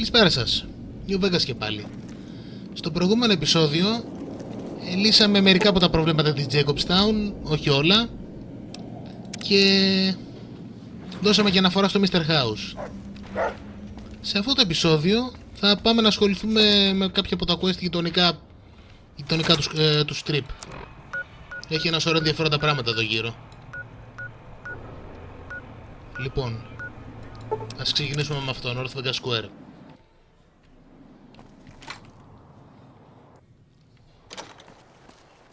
Καλησπέρα σας, New Vegas και πάλι. Στο προηγούμενο επεισόδιο λύσαμε μερικά από τα προβλήματα της Jacobstown, όχι όλα, και δώσαμε και αναφορά στο Mr. House. Σε αυτό το επεισόδιο θα πάμε να ασχοληθούμε με κάποια από τα quest γειτονικά του strip. Έχει ένα σωρό ενδιαφέροντα πράγματα εδώ γύρω. Λοιπόν, ας ξεκινήσουμε με αυτό, North Vegas Square.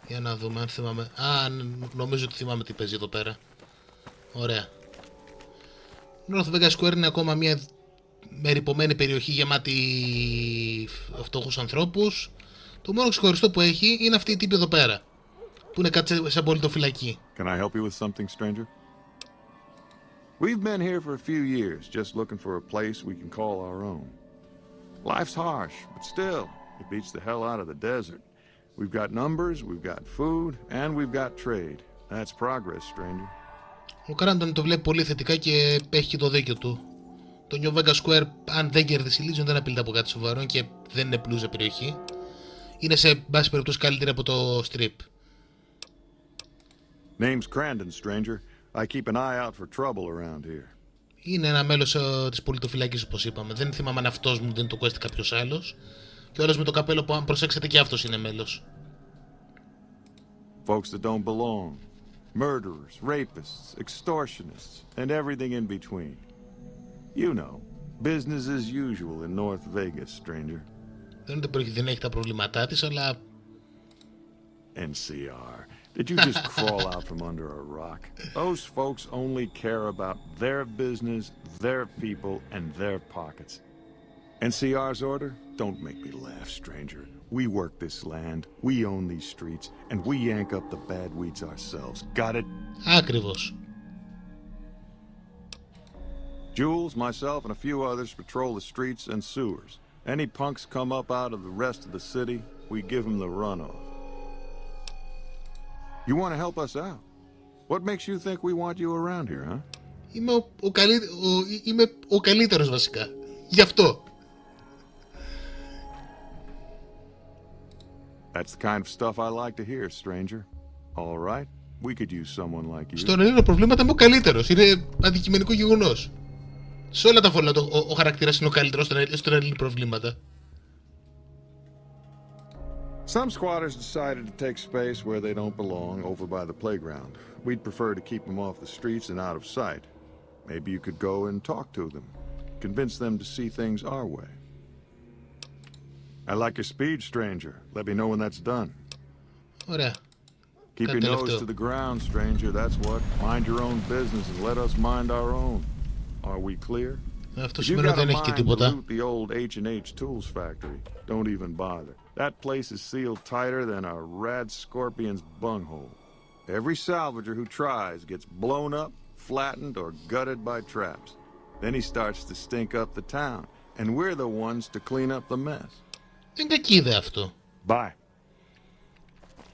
Για να δούμε αν θυμάμαι. Νομίζω ότι θυμάμαι τι παίζει εδώ πέρα. Ωραία. North Vegas Square είναι ακόμα μια μεριμνημένη περιοχή γεμάτη φτωχούς ανθρώπους. Το μόνο ξεχωριστό που έχει είναι αυτή η τύπη εδώ πέρα, που είναι κάτι σαν πολιτοφυλακή. Can I help you with something, stranger? We've been here for a few years, just looking for a place we can call our own. Life's harsh, but still, it beats the hell out of the desert. We've got numbers, we've got food, and we've got trade. That's progress, stranger. Ο Κράντον το βλέπει πολύ θετικά και έχει και το δίκιο του. Το New Vegas Square, αν δεν κερδίσει Legion, δεν απειλείται από κάτι σοβαρό και δεν είναι πλούσια περιοχή. Είναι σε μπάση περιπτώσει καλύτερη από το Strip. Name's Crandon, stranger. I keep an eye out for trouble around here. Είναι ένα μέλος της πολιτοφυλακής, όπως είπαμε. Δεν θυμάμαι αν αυτός μου δεν το quest κάποιος άλλος. Και όλος με το καπέλο που, αν προσέξετε, και αυτός είναι μέλος. Folks that don't belong. Murderers, rapists, extortionists, and everything in between. You know, business as usual in North Vegas, stranger. Δεν έχει τα προβλήματά της, αλλά... NCR. Did you just crawl out from under a rock? Those folks only care about their business, their people, and their pockets. NCR's order? Don't make me laugh, stranger. We work this land, we own these streets, and we yank up the bad weeds ourselves. Got it? Ακριβώς. Jules, myself, and a few others patrol the streets and sewers. Any punks come up out of the rest of the city, we give them the runoff. You want to help us out? What makes you think we want you around here, huh? Είμαι ο καλύτερος βασικά. Γι' αυτό. That's the kind of stuff I like to hear, stranger. All right, we could use someone like you. Στον Ελλήνο προβλήματα είμαι ο καλύτερος. Είναι αντικειμενικό γεγονός. Σε όλα τα φώλα ο χαρακτήρας είναι ο καλύτερος στον Ελλήνο προβλήματα. Some squatters decided to take space where they don't belong over by the playground. We'd prefer to keep them off the streets and out of sight. Maybe you could go and talk to them. Convince them to see things our way. I like your speed, stranger. Let me know when that's done. Ωραία. Keep your nose to the ground, stranger. That's what. Mind your own business and let us mind our own. Are we clear? Αυτό If you've σημαίνει ότι got a δεν έχει και mind to τίποτα. loot the old H&H Tools factory, don't even bother. That place is sealed tighter than a rad scorpion's bunghole. Every salvager who tries gets blown up, flattened, or gutted by traps. Then he starts to stink up the town, and we're the ones to clean up the mess. Δεν είναι κακή ιδέα αυτό. Bye.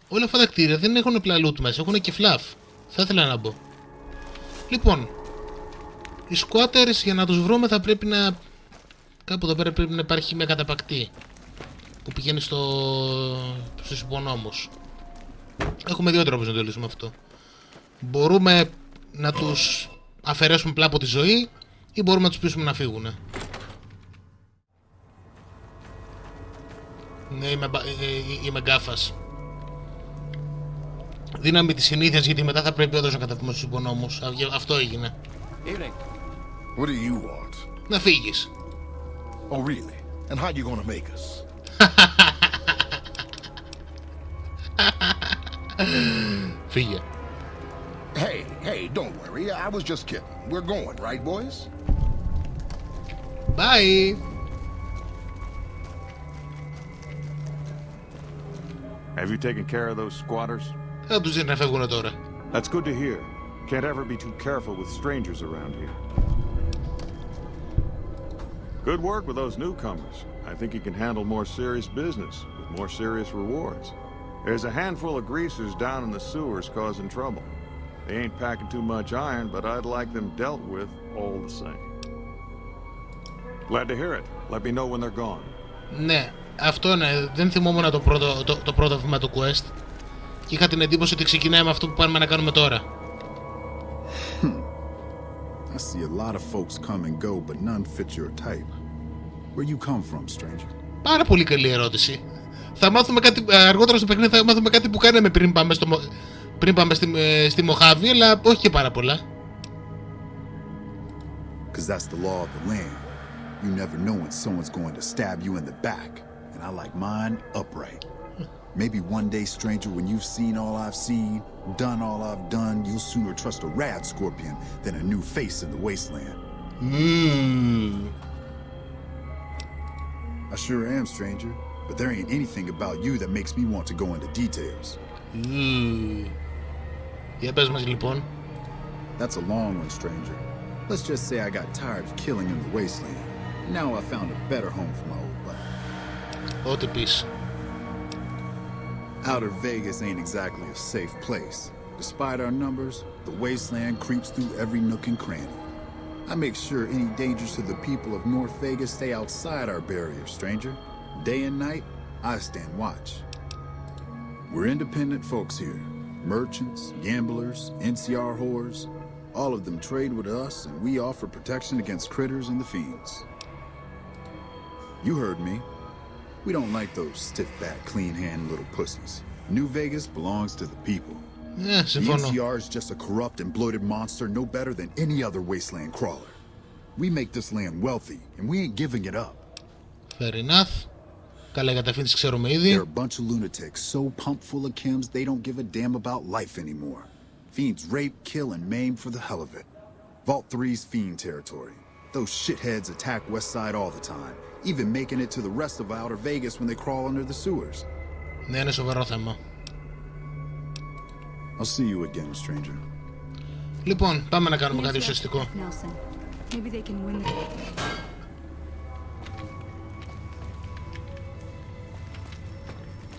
Όλα αυτά τα κτίρια δεν έχουν απλά loot μέσα, έχουν και fluff. Θα ήθελα να μπω. Λοιπόν, οι squatters, για να τους βρούμε θα πρέπει να... Κάπου εδώ πέρα πρέπει να υπάρχει μια καταπακτή που πηγαίνει στους υπονόμους. Έχουμε δύο τρόπους να το λύσουμε αυτό. Μπορούμε να τους αφαιρέσουμε απλά από τη ζωή ή μπορούμε να τους πείσουμε να φύγουν. Ναι, είμαι γκάφας. Δύναμη της συνήθειας, γιατί μετά θα πρέπει όντως να καταφύγουμε στους υπονόμους. Αυτό έγινε. What do you want? Να φύγεις. Oh, really? And how you gonna make us? Φύγε. Hey, don't worry. I was just kidding. We're going, right, boys? Bye. Have you taken care of those squatters? Θα τους δίνει να φεύγουν τώρα. That's good to hear. Can't ever be too careful with strangers around here. Good work with those newcomers. I think you can handle more serious business with more serious rewards. There's a handful of greasers down in the sewers causing trouble. They ain't packing too much iron, but I'd like them dealt with all the same. Glad to hear it. Let me know when they're gone. Ναι, αυτό είναι. Δεν θυμόμουν το πρώτο βήμα του quest. Και είχα την εντύπωση ότι ξεκινάει με αυτό που πάμε να κάνουμε τώρα. I see a lot of folks come and go, but none fit your type. Where you come from, stranger? Πάρα πολύ καλή ερώτηση. Θα μάθουμε κάτι αργότερα στο παιχνίδι, θα μάθουμε κάτι που κάναμε πριν πάμε στη Μοχάβη, αλλά όχι και πάρα πολλά. Because that's the law of the land. You never know when someone's going to stab you in the back, and I like mine upright. Maybe one day, stranger, when you've seen all I've seen, done all I've done, you'll sooner trust a rad scorpion than a new face in the wasteland. I sure am, stranger, but there ain't anything about you that makes me want to go into details. Για πες μας λοιπόν. That's a long one, stranger. Let's just say I got tired of killing in the wasteland. Now I found a better home for my old life. Ό,τι πεις. Outer Vegas ain't exactly a safe place. Despite our numbers, the wasteland creeps through every nook and cranny. I make sure any dangers to the people of North Vegas stay outside our barrier, stranger. Day and night, I stand watch. We're independent folks here. Merchants, gamblers, NCR whores. All of them trade with us, and we offer protection against critters and the fiends. You heard me. We don't like those stiff-backed, clean-handed little pussies. New Vegas belongs to the people. Ναι, The συμφωνώ. NCR is just a corrupt and bloated monster no better than any other wasteland crawler. We make this land wealthy, and we ain't giving it up. Fair enough. Καλά, για τα αφήνεις ξέρουμε They're ήδη. a bunch of lunatics so pumped full of chems they don't give a damn about life anymore. Fiends rape, kill, and maim for the hell of it. Vault 3's fiend territory. Those shitheads attack West Side all the time, even making it to the rest of Outer Vegas when they crawl under the sewers. Ναι, είναι σοβαρό θέμα. I'll see you again, stranger. Λοιπόν, πάμε να κάνουμε κάτι ουσιαστικό. Nelson. Maybe they can win the...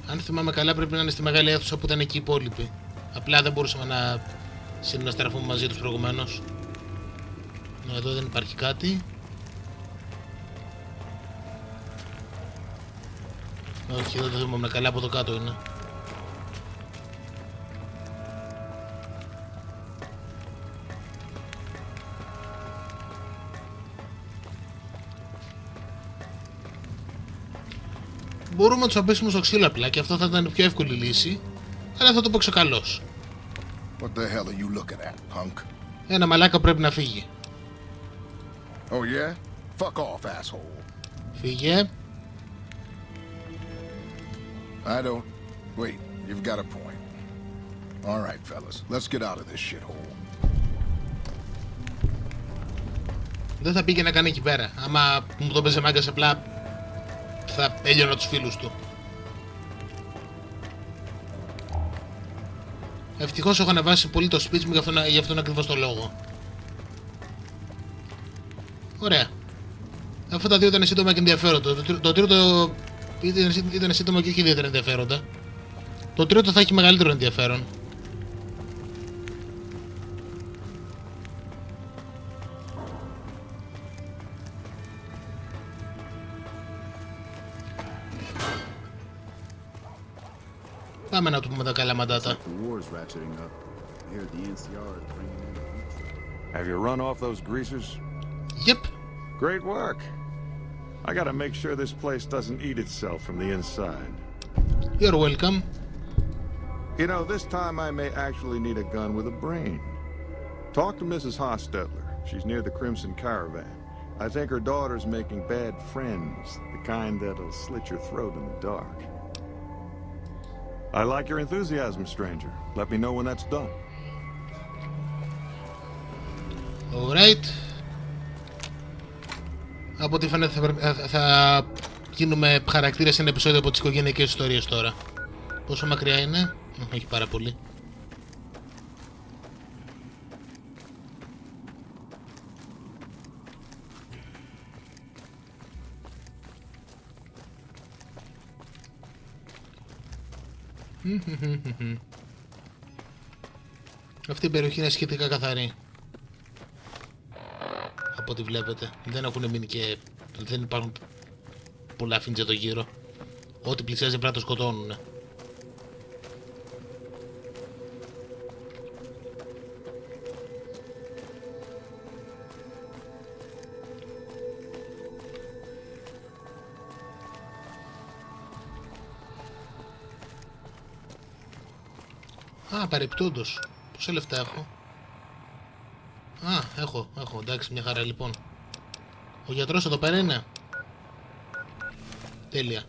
Αν θυμάμαι καλά, πρέπει να είναι στη μεγάλη αίθουσα που ήταν εκεί οι υπόλοιποι. Απλά δεν μπορούσαμε να συναστραφούμε μαζί τους προηγουμένως. Εδώ δεν υπάρχει κάτι. Όχι, εδώ δεν θυμάμαι καλά, από το κάτω είναι. Μπορούμε να τους απέσουμε στο ξύλο απλά και αυτό θα ήταν η πιο εύκολη λύση, αλλά θα το πω ξεκαλώς. What the hell are you looking at, punk? Ένα μαλάκα πρέπει να φύγει. Oh yeah? Fuck off, asshole. Φύγε. I don't... Wait, you've got a point. All right, fellas, let's get out of this shithole. Δεν θα πήγε να κάνει εκεί πέρα. Άμα μου το παίζει μάγκας, απλά θα έλειωνα τους φίλους του. Ευτυχώς έχω ανεβάσει πολύ το speech μου για αυτόν ακριβώς το λόγο. Ωραία. Αυτά τα δύο ήταν σύντομα και ενδιαφέροντα. Το τρίτο ήταν σύντομα και όχι ιδιαίτερα ενδιαφέροντα. Το τρίτο θα έχει μεγαλύτερο ενδιαφέρον. Πάμε να του πούμε τα καλά μαντάτα. The war's ratcheting up. I hear the NCR is bringing in a food truck. Have you run off those greasers? Yep. Great work. I gotta make sure this place doesn't eat itself from the inside. You're welcome. You know, this time I may actually need a gun with a brain. Talk to Mrs. Hostetler. She's near the Crimson Caravan. I think her daughter's making bad friends, the kind that'll slit your throat in the dark. I like your enthusiasm, stranger. Let me know when that's done. Alright. Από ό,τι φαίνεται θα γίνουμε χαρακτήρες σε ένα επεισόδιο από τις οικογενειακές ιστορίες τώρα. Πόσο μακριά είναι? Όχι πάρα πολύ. Αυτή η περιοχή είναι σχετικά καθαρή. Από ό,τι βλέπετε. Δεν έχουν μείνει και Δεν υπάρχουν πολλά φίντζ εδώ γύρω. Ό,τι πλησιάζει πρέπει να το σκοτώνουνε. Α, παρεπτόντως. Πόσα λεφτά έχω? Α, έχω, εντάξει, μια χαρά λοιπόν. Ο γιατρός εδώ πέρα είναι. Τέλεια.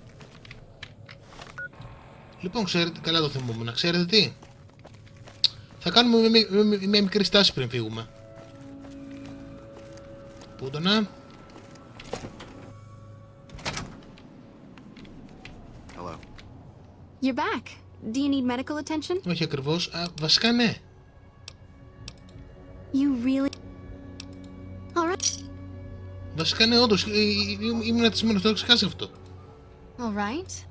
Λοιπόν, ξέρετε, καλά το θυμούμαι, ξέρετε τι? Θα κάνουμε μια μικρή στάση πριν φύγουμε. Πού το να? Hello. You're back. Do you need medical attention? Όχι ακριβώς, βασικά ναι. You really... Alright. Βασικά ναι, όντως, ήμουν ατισμένος, το έχω ξεχάσει αυτό. Alright.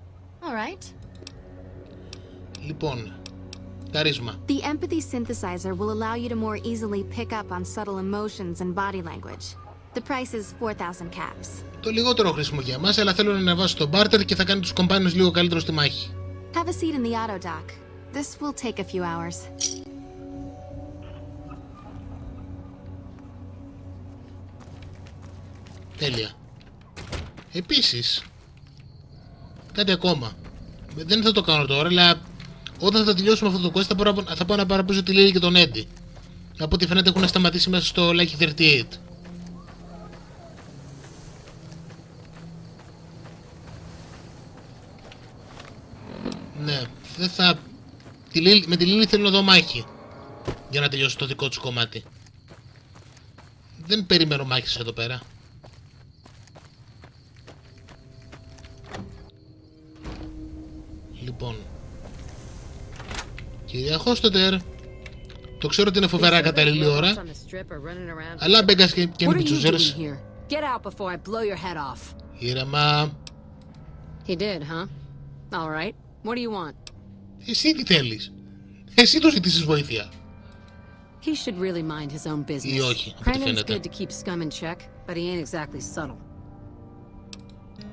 Λοιπόν, καρίσμα. The empathy synthesizer will allow you to more easily pick up on subtle emotions and body language. The price is 4,000 caps. Το λιγότερο χρήσιμο για εμάς, αλλά θέλω να ανεβάσω το barter και θα κάνει τους companions λίγο καλύτερο στη μάχη. Have a seat in the auto dock. This will take a few hours. Τέλεια. Επίσης, κάτι ακόμα. Δεν θα το κάνω τώρα, αλλά όταν θα τελειώσουμε αυτό το quest θα πάω να παραπείσω τη Lily και τον Eddie. Από ό,τι φαίνεται έχουν σταματήσει μέσα στο Lucky 38. Ναι, δεν θα... Με τη Lily θέλω να δω μάχη για να τελειώσει το δικό τους κομμάτι. Δεν περιμένω μάχης εδώ πέρα. Λοιπόν, κυρία Χόστοτερ, το ξέρω ότι είναι φοβερά κατάλληλη ώρα, αλλά μπέγκας και με πιτσουζέρες. Ήρεμα. Εσύ τι θέλεις? Εσύ το ζητήσεις βοήθεια. He should really mind his own business. Ή όχι, από ό,τι Crandon's φαίνεται. good to keep scum in check, but he ain't exactly subtle.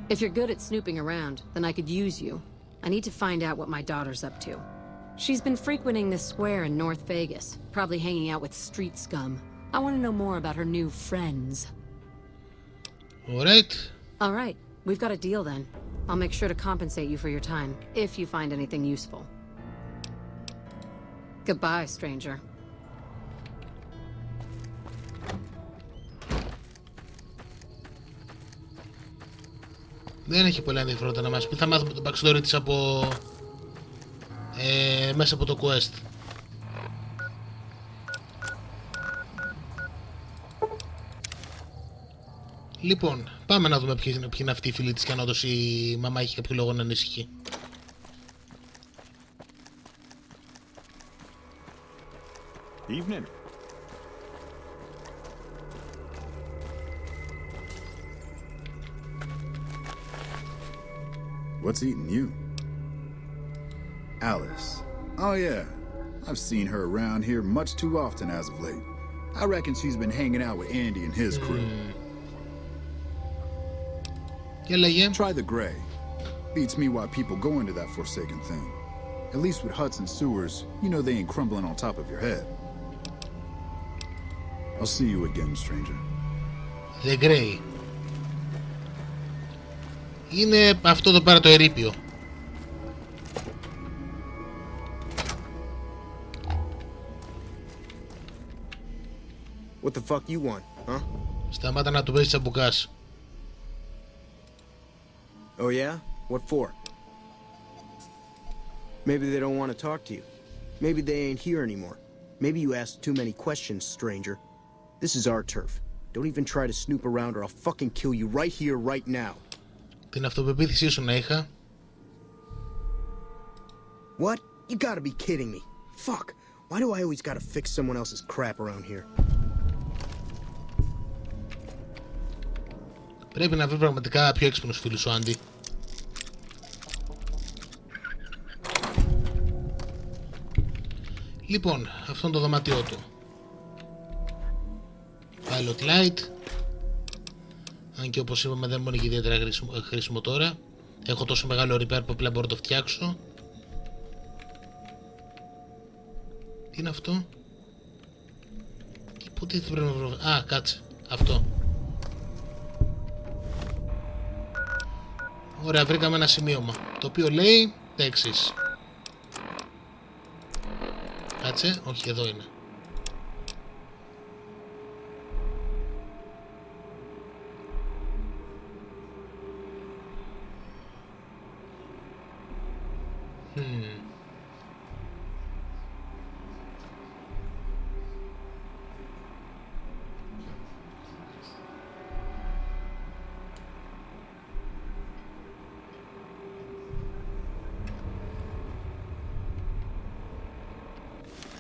If you're good at snooping around, then I could use you. I need to find out what my daughter's up to. She's been frequenting this square in North Vegas, probably hanging out with street scum. I want to know more about her new friends. Alright. All right, we've got a deal then. I'll make sure to compensate you for your time, if you find anything useful. Goodbye, stranger. Δεν έχει πολλά ενδιαφέροντα να μας πει. Θα μάθουμε το backstory της από... μέσα από το quest. Λοιπόν, πάμε να δούμε ποιοι είναι αυτοί οι φίλοι της και αν όντως η μαμά έχει κάποιο λόγο να ανησυχεί. Evening. What's eating you? Alice. Oh yeah, I've seen her around here much too often as of late. I reckon she's been hanging out with Andy and his crew. Και λέγε. Try the gray. Beats me why people go into that forsaken thing. At least with huts and sewers, you know they ain't crumbling on top of your head. I'll see you again, stranger. The Grey. Είναι αυτό εδώ πέρα το ερείπιο. What the fuck you want, huh? Σταμάτα να του παίζεις τσαμπουκάς. Oh yeah? What for? Maybe they don't want to talk to you. Maybe they ain't here anymore. Maybe you asked too many questions, stranger. This is our turf. Don't even try to snoop around or I'll fucking kill you right here, right now. Την αυτοπεποίθησή σου να είχα. What? You gotta be kidding me. Fuck. Why do I always gotta fix someone else's crap around here? Πρέπει να βρει πραγματικά πιο έξυπνους φίλους ο Άντι. Λοιπόν, αυτό είναι το δωμάτιό του. Pilot light. Αν και όπως είπαμε δεν μου είναι και ιδιαίτερα χρήσιμο τώρα. Έχω τόσο μεγάλο repair που απλά μπορώ να το φτιάξω. Τι είναι αυτό? Πού πρέπει να βρω? Α, κάτσε. Αυτό. Ωραία, βρήκαμε ένα σημείωμα. Το οποίο λέει τα εξής. Κάτσε, όχι, εδώ είναι.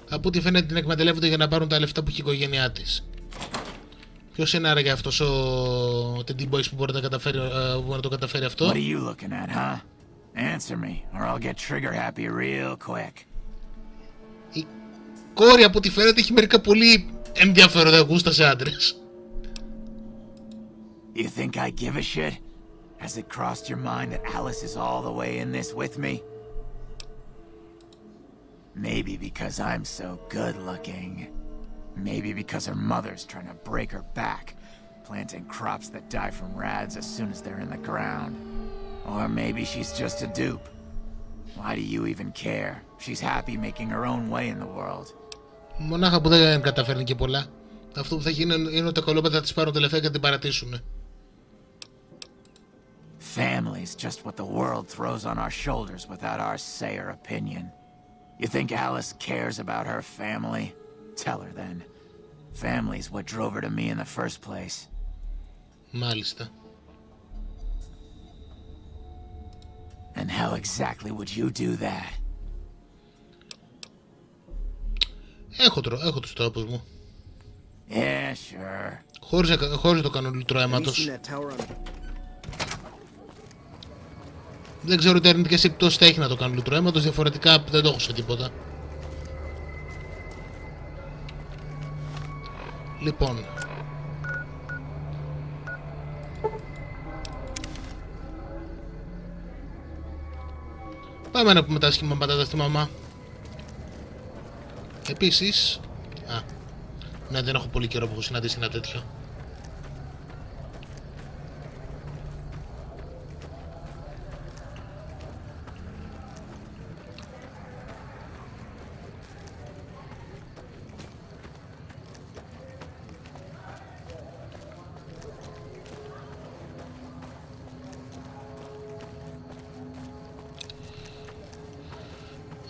Από ό,τι φαίνεται την εκμεταλλεύονται για να πάρουν τα λεφτά που έχει η οικογένειά της. Ποιος είναι άραγε αυτός ο Teddy Boys που μπορεί να το καταφέρει αυτό? What are you looking at, huh? Answer me, or I'll get trigger happy real quick. Η κόρη από ό,τι φαίνεται έχει μερικά πολύ ενδιαφέροντα γούστα σε άντρες. You think I give a shit? Has it crossed your mind that Alice is all the way in this with me? Maybe because I'm so good looking. Maybe because her mother's trying to break her back, planting crops that die from rads as soon as they're in the ground. Or maybe she's just a dupe. Why do you even care? She's happy making her own way in the world. Μονάχα που δεν καταφέρνει και πολλά. Αυτό που θα γίνει είναι ότι τα κολόπεδα θα τις πάρουν τελευταία και θα την παρατήσουν. Family's just what the world throws on our shoulders without our say or opinion. You think Alice cares about her family? Tell her then. Family's what drove her to me in the first place. Μάλιστα. And how exactly would you do that? Έχω τους τρόπους μου. Yeah, sure. Χωρίς το κάνω λίτρο αίματος. Δεν ξέρω τι αρνητικές επιπτώσεις θα έχει να το κάνω λίτρο αίματος, διαφορετικά δεν το έχω σε τίποτα. Λοιπόν. Πάμε να πούμε τα σχήμα πατάτα στη μαμά. Επίσης... ναι, δεν έχω πολύ καιρό που έχω συναντήσει ένα τέτοιο.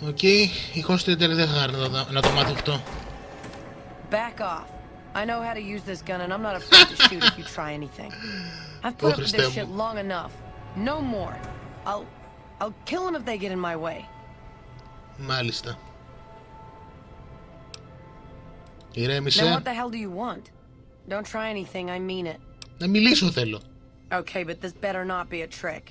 Οκ, η Hostel δεν θα χαρεί να το μάθει αυτό. Back off. I know how to use this gun and I'm not afraid to shoot if you try anything. I've put up with this shit long enough. No more. I'll kill them if they get in my way. Μάλιστα. Ηρέμησε. Now what the hell do you want? Don't try anything, I mean it. Να μιλήσω θέλω. Okay, but this better not be a trick.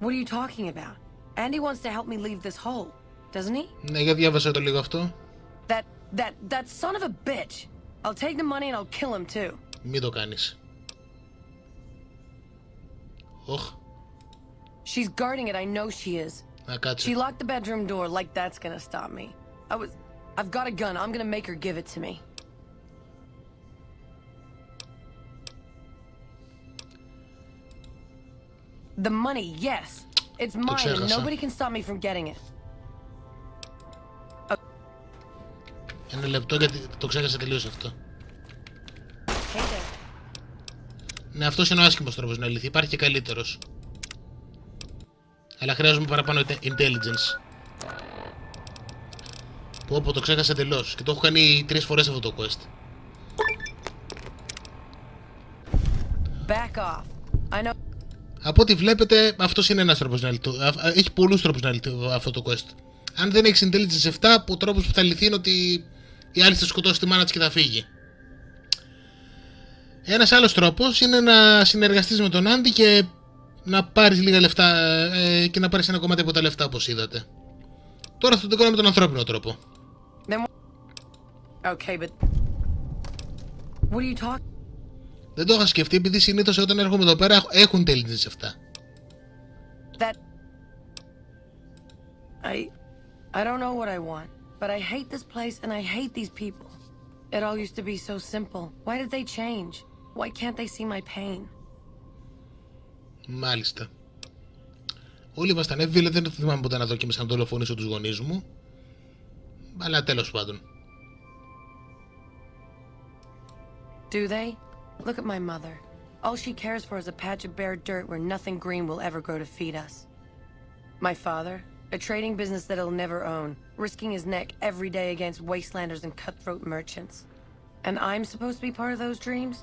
What are you talking about? Andy wants to help me leave this hole, doesn't he? Ναι, για διάβασα το λίγο αυτό. That son of a bitch. I'll take the money and I'll kill him too. Μην το κάνεις. Οχ. She's guarding it, I know she is. Να κάτσε. She locked the bedroom door like that's gonna stop me. I've got a gun, I'm gonna make her give it to me. The money, yes. It's mine and nobody can stop me from getting it. Ένα λεπτό γιατί το ξέχασα τελείως αυτό. Hey there. Ναι, αυτός είναι ο άσχημος τρόπος να λυθεί. Υπάρχει και καλύτερος. Αλλά χρειάζομαι παραπάνω intelligence. Πω, το ξέχασα τελώς. Και το έχω κάνει 3 φορές αυτό το quest. Back off. I know. Από ό,τι βλέπετε, αυτός είναι ένας τρόπος να λυθεί. Έχει πολλούς τρόπους να λυθεί αυτό το quest. Αν δεν έχεις intelligence 7, ο τρόπος που θα λυθεί είναι ότι η άλλη θα σκοτώσει τη μάνα της και θα φύγει. Ένας άλλος τρόπος είναι να συνεργαστείς με τον Άντι και να πάρεις λίγα λεφτά και να πάρεις ένα κομμάτι από τα λεφτά όπως είδατε. Τώρα αυτό το κάνω με τον ανθρώπινο τρόπο. Okay, but What are you talking? Δεν το είχα σκεφτεί επειδή συνήθως όταν έρχομαι εδώ πέρα έχουν intelligence αυτά. That... I don't know what I want, but I hate this place and I hate these people. It all used to be so simple. Why did they change? Why can't they see my pain? Μάλιστα. Όλοι ήμασταν εύβολοι, δεν θυμάμαι ποτέ να δοκίμασα να δολοφονήσω τους γονείς μου. Αλλά τέλος πάντων. Do they? Look at my mother. All she cares for is a patch of bare dirt where nothing green will ever grow to feed us. My father, a trading business that he'll never own, risking his neck every day against wastelanders and cutthroat merchants. And I'm supposed to be part of those dreams?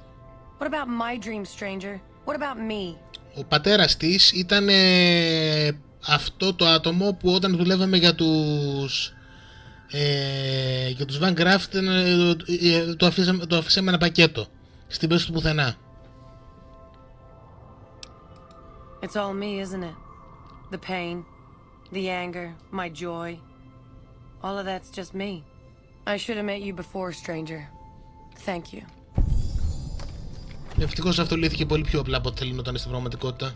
What about my dreams, stranger? What about me? Ο πατέρας της ήταν αυτό το άτομο που όταν δουλεύαμε για τους Van Graft το αφήσαμε ένα πακέτο στην πέση του πουθενά. It's all me, isn't it? The pain, the anger, my joy. All of that's just me. I should have met you before, stranger. Thank you. Ευτυχώς αυτό λύθηκε πολύ πιο απλά από ό,τι θέλει να ήταν στην πραγματικότητα.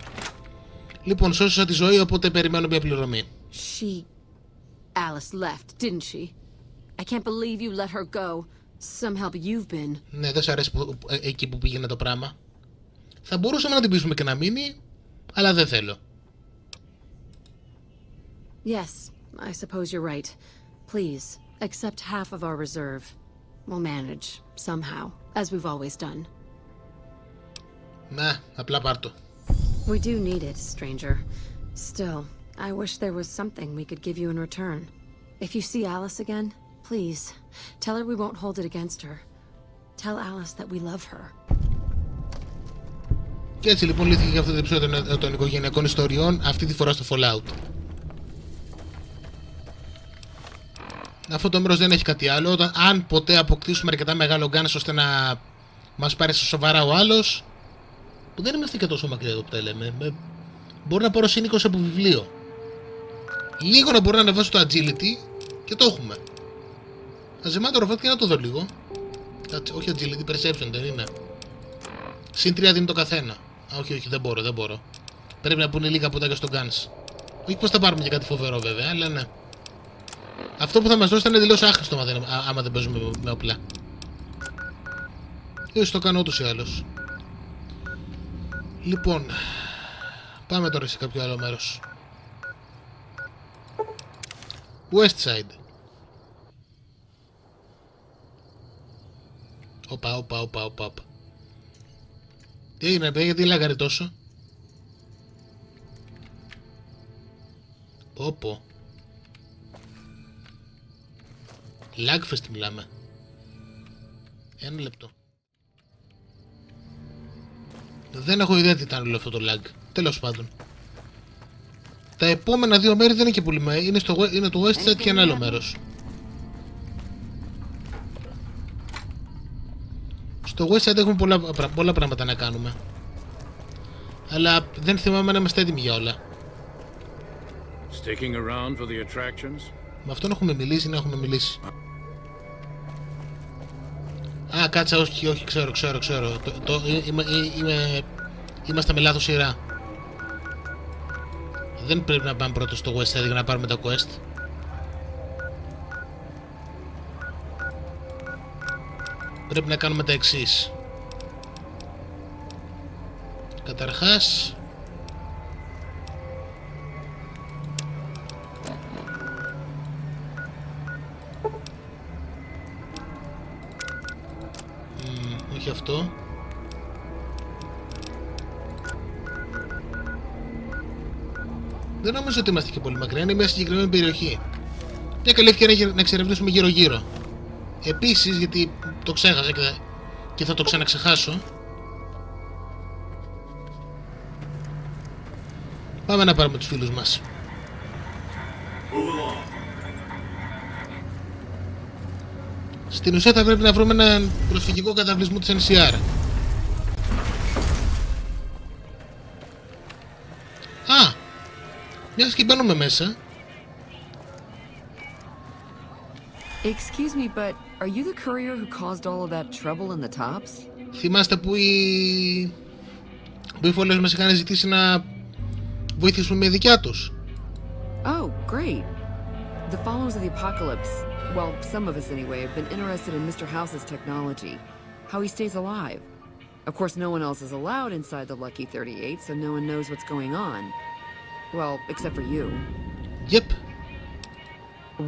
Λοιπόν, σώσα τη ζωή, οπότε περιμένω μια πληρωμή. Alice left, didn't she? I can't believe you let her go. Some help you've been. Ναι, δεν σ' αρέσει εκεί που πήγαινε το πράγμα. Θα μπορούσαμε να την πείσουμε και να μείνει, αλλά δεν θέλω. Yes, I suppose you're right. Please, accept half of our reserve. We'll manage, somehow, as we've always done. Ναι, απλά πάρ' το. We do need it, stranger. Still, I wish there was something we could give you in return. If you see Alice again, please, tell her we won't hold it against her. Tell Alice that we love her. Και έτσι λοιπόν λύθηκε και αυτό το επεισόδιο των οικογενειακών ιστοριών, αυτή τη φορά στο Fallout. Αυτό το μέρος δεν έχει κάτι άλλο. Αν ποτέ αποκτήσουμε αρκετά μεγάλο guns ώστε να μας πάρει στα σοβαρά ο άλλος, που δεν είμαστε και τόσο μακριά εδώ που τα λέμε, μπορώ να πάρω συν 20 από βιβλίο. Λίγο να μπορώ να ανεβάσω το agility και το έχουμε. Αζεμάτο ροφάτ και να το δω λίγο. Όχι agility, perception δεν είναι. Συν 3 δίνει το καθένα. Όχι, δεν μπορώ. Πρέπει να πούνε λίγα ποτάκια στο guns. Όχι πως θα πάρουμε και κάτι φοβερό βέβαια, αλλά ναι. Αυτό που θα μας δώσει θα είναι τελείως άχρηστο άμα δεν παίζουμε με όπλα. Ίσως το κάνω ούτως ή άλλως. Λοιπόν, πάμε τώρα σε κάποιο άλλο μέρος. West Side. Οπα. Τι έγινε παιδιά, γιατί λάγαρε τόσο? Πω. Lagfest μιλάμε. Ένα λεπτό. Δεν έχω ιδέα τι ήταν όλο αυτό το lag. Τέλος πάντων. Τα επόμενα δύο μέρη δεν είναι και πολύ μέρη. Είναι το West Side και ένα άλλο μέρος. Στο West Side έχουμε πολλά πράγματα να κάνουμε. Αλλά δεν θυμάμαι να είμαστε έτοιμοι για όλα. Sticking around for the attractions? Με αυτόν έχουμε μιλήσει, να έχουμε μιλήσει. Α, κάτσα, όχι, ξέρω. Είμαστε με λάθος σειρά. Δεν πρέπει να πάμε πρώτα στο West Side για να πάρουμε τα quest. Πρέπει να κάνουμε τα εξής. Καταρχάς, όχι αυτό. Δεν νομίζω ότι είμαστε και πολύ μακριά, είναι μια συγκεκριμένη περιοχή. Μια καλή ευκαιρία να εξερευνήσουμε γύρω-γύρω. Επίσης, γιατί το ξέχασα και θα το ξαναξεχάσω, πάμε να πάρουμε τους φίλους μας. Στην ουσία θα πρέπει να βρούμε έναν προσφυγικό καταβλισμό της NCR. Α! Μιας και μπαίνουμε μέσα. Excuse me, but are you the courier who caused all of that trouble in the tops? Θυμάστε που οι φωλές μας είχαν ζητήσει να βοηθήσουμε με δικιά τους? Oh, great. The followers of the apocalypse, well, some of us anyway, have been interested in Mr. House's technology, how he stays alive. Of course, no one else is allowed inside the Lucky 38, so no one knows what's going on. Well, except for you. Yep.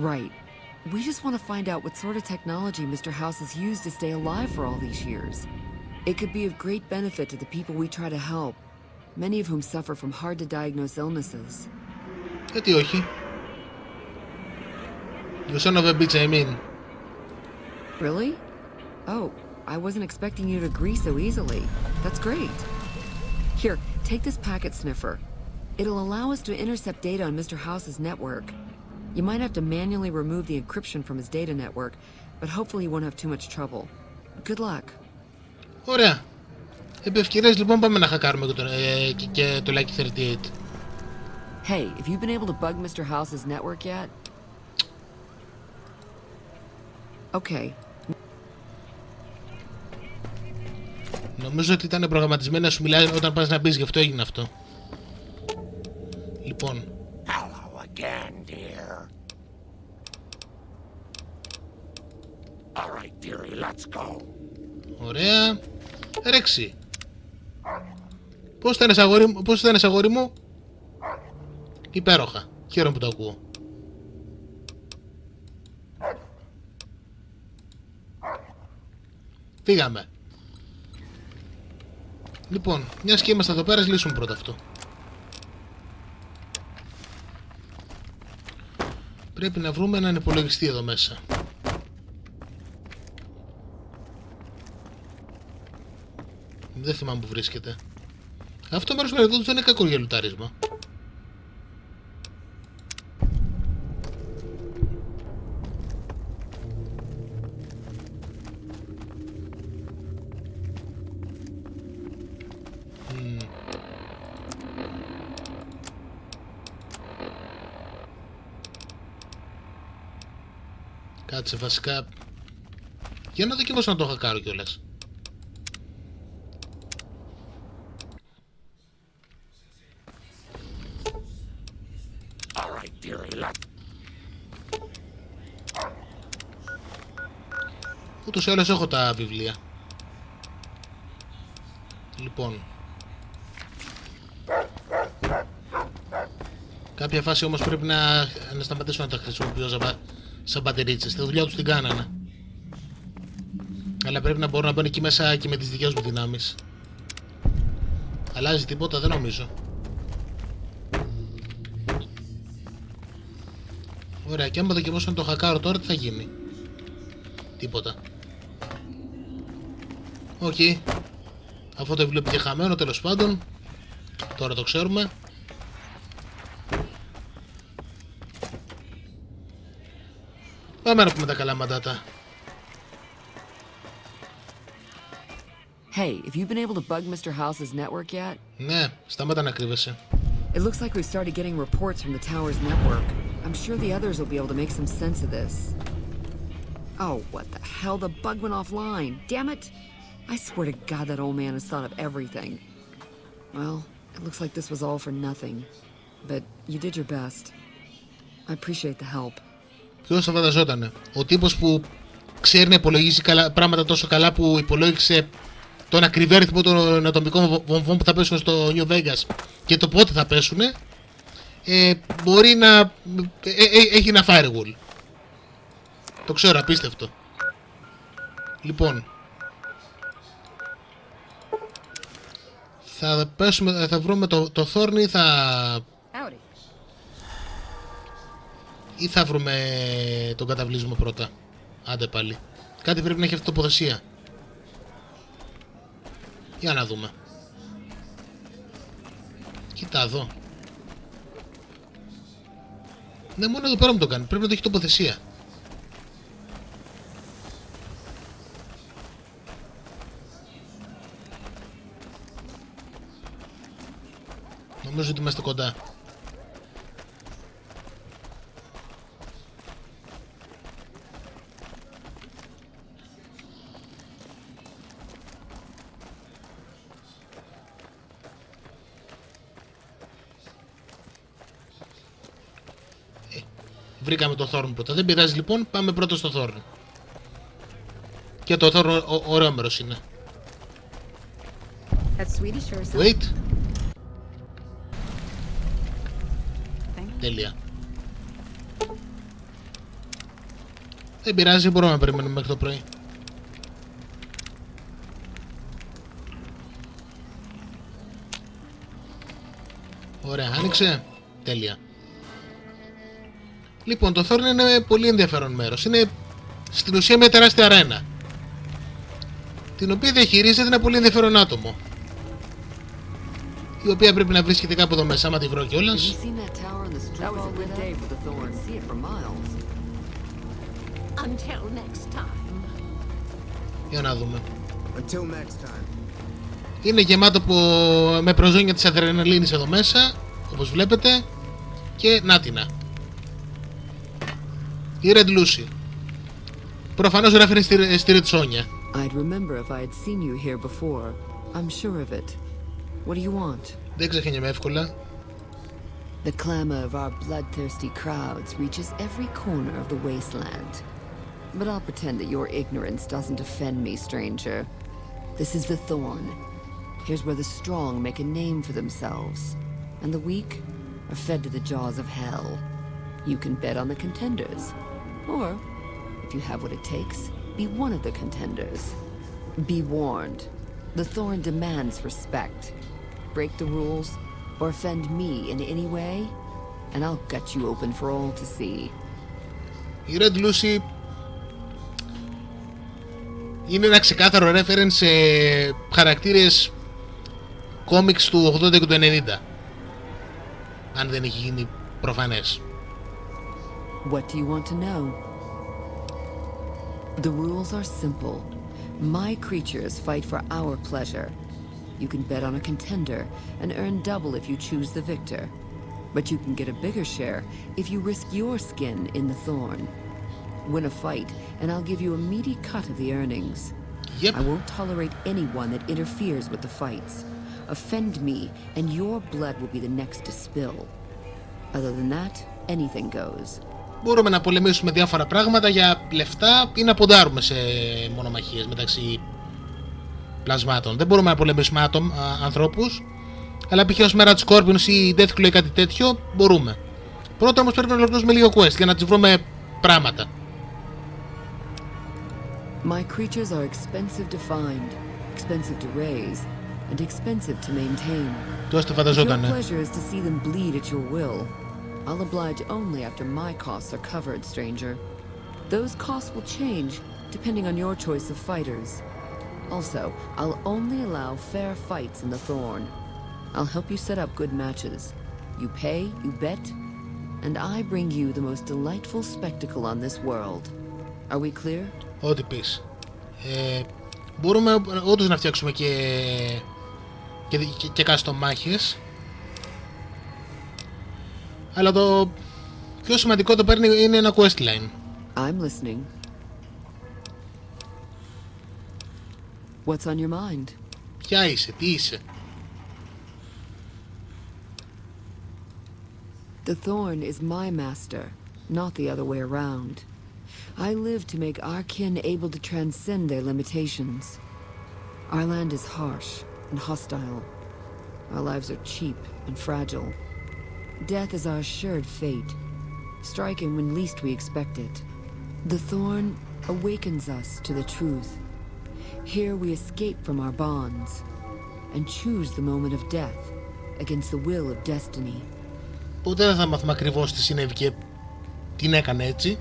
Right. We just want to find out what sort of technology Mr. House has used to stay alive for all these years. It could be of great benefit to the people we try to help, many of whom suffer from hard-to-diagnose illnesses. Γιατί όχι? You son of a bitch, I mean. Really? Oh, I wasn't expecting you to agree so easily. That's great. Here, take this packet sniffer. It'll allow us to intercept data on Mr. House's network. You might have to manually remove the encryption from his data network, but hopefully you won't have too much trouble. Good luck. Ωραία. Επ' ευκαιρίας λοιπόν πάμε να χακάρουμε και το Lucky 38. Hey, have you been able to bug Mr. House's network yet? Okay. Νομίζω ότι ήταν προγραμματισμένο να σου μιλάει όταν πας να μπεις, γι' αυτό έγινε αυτό. Λοιπόν. Hello again, dear. All right, dearie, let's go. Ωραία. Ρέξη. Πώς ήταν αγόρι μου? Υπέροχα. Χαίρομαι που το ακούω. Φύγαμε. Λοιπόν, μιας και είμαστε εδώ πέρα, λύσουμε πρώτα αυτό. Πρέπει να βρούμε έναν υπολογιστή εδώ μέσα. Δεν θυμάμαι που βρίσκεται. Αυτό μέρος περιοδότητας δεν είναι κακό για λουτάρισμα. Κάτσε βασικά. Για να δοκιμάσω να το χακάρω κιόλας. Ούτως ή άλλως έχω τα βιβλία. Λοιπόν. Κάποια φάση όμως πρέπει να σταματήσω να τα χρησιμοποιώ σαν μπατερίτσες. Τη δουλειά τους την κάνανε. Αλλά πρέπει να μπορώ να μπαίνω εκεί μέσα και με τις δικές μου δυνάμεις. Αλλάζει τίποτα? Δεν νομίζω. Ωραία, και άμα δοκιμάσω να το χακάρω τώρα, τι θα γίνει? Τίποτα. Όχι. Αυτό το βιβλίο πήγε χαμένο, τέλος πάντων. Τώρα το ξέρουμε. Πάμε να πούμε τα καλά μαντάτα. Hey, have you been able to bug Mr. House's network yet? Ναι, σταμάτα να κρύβεσαι. It looks like we've started getting reports from the tower's network. I'm sure the others will be able to make some sense of this. Oh, what the hell? The bug went offline. Damn it! I swear to God that old man has thought of everything. Well, it looks like this was all for nothing. But you did your best. I appreciate the help. Ποιος θα φανταζότανε? Ο τύπος που ξέρει να υπολογίζει πράγματα τόσο καλά που υπολόγισε τον ακριβή αριθμό των ατομικών βομβών που θα πέσουν στο New Vegas και το πότε θα πέσουν, μπορεί να έχει ένα firewall. Το ξέρω, απίστευτο. Λοιπόν, θα βρούμε το Thorn ή θα βρούμε τον καταβλισμό πρώτα? Άντε πάλι. Κάτι πρέπει να έχει αυτή τοποθεσία. Για να δούμε. Κοίτα εδώ. Ναι, μόνο εδώ πέρα μου το κάνει. Πρέπει να το έχει τοποθεσία. Νομίζω ότι είμαστε κοντά. βρήκαμε το Thorn πρώτα. Δεν πειράζει λοιπόν, πάμε πρώτα στο Thorn. Και το Thorn ωραίο μέρος είναι. Wait. Τέλεια. Δεν πειράζει, μπορούμε να περιμένουμε μέχρι το πρωί. Ωραία, άνοιξε. Τέλεια. Λοιπόν, το Thorn είναι πολύ ενδιαφέρον μέρος. Είναι στην ουσία μια τεράστια αρένα, την οποία διαχειρίζεται ένα πολύ ενδιαφέρον άτομο, η οποία πρέπει να βρίσκεται κάπου εδώ μέσα, άμα τη βρω κιόλας. Για να δούμε. Είναι γεμάτο με προζώνια της αδρεναλίνης εδώ μέσα, όπως βλέπετε. Και νάτινα. Η Red Lucy. Προφανώς γράφει στη Ρετσόνια. I'd remember if I had seen you here before. I'm sure of it. What do you want? Δεν ξεχνιέμαι εύκολα. The clamor of our bloodthirsty crowds reaches every corner of the wasteland. But I'll pretend that your ignorance doesn't offend me, stranger. This is the Thorn. Here's where the strong make a name for themselves, and the weak are fed to the jaws of hell. You can bet on the contenders, or, if you have what it takes, be one of the contenders. Be warned. The Thorn demands respect. Break the rules, or offend me in any way, and I'll gut you open for all to see. Η Red Lucy είναι ένα ξεκάθαρο reference σε χαρακτήρες κόμιξ του 80 και του 90, αν δεν έχει γίνει προφανές. What do you want to know? The rules are simple. My creatures fight for our pleasure. You can bet on a contender and earn double if you choose the victor. But you can get a bigger share if you risk your skin in the Thorn. Win a fight and I'll give you a meaty cut of the earnings. Yep. I won't tolerate anyone that interferes with the fights. Offend me and your blood will be the next to spill. Other than that, anything goes. Μπορούμε να πολεμήσουμε διάφορα πράγματα για λεφτά ή να ποντάρουμε σε μονομαχίες μεταξύ πλασμάτων. Δεν μπορούμε να πολεμήσουμε ανθρώπους, αλλά π.χ. ως μέρα του Scorpions ή Deathclaw ή κάτι τέτοιο μπορούμε. Πρώτα όμως πρέπει να ολοκληρώσουμε λίγο quest για να τις βρούμε πράγματα. My creatures are expensive to find, expensive to raise, and expensive to maintain. Τόσο το φανταζότανε. Your pleasure is to see them bleed at your will. I'll oblige only after my costs are covered, stranger. Those costs will change depending on your choice of fighters. Also, I'll only allow fair fights in the Thorn. I'll help you set up good matches. You pay, you bet, and I bring you the most delightful spectacle on this world. Are we clear? Ό,τι πεις. Μπορούμε όντως να φτιάξουμε και custom μάχες. Αλλά το πιο σημαντικό το παίρνει είναι ένα questline. I'm listening. What's on your mind? Ποια είσαι, τι είσαι? The Thorn is my master, not the other way around. I live to make our kin able to transcend their limitations. Our land is harsh and hostile. Our lives are cheap and fragile. Death is our assured fate, striking when least we expect it. The Thorn awakens us to the truth. Here we escape from our bonds and choose the moment of death against the will of destiny. Ποτέ δεν θα μάθουμε ακριβώς τι συνέβη και την έκανε έτσι.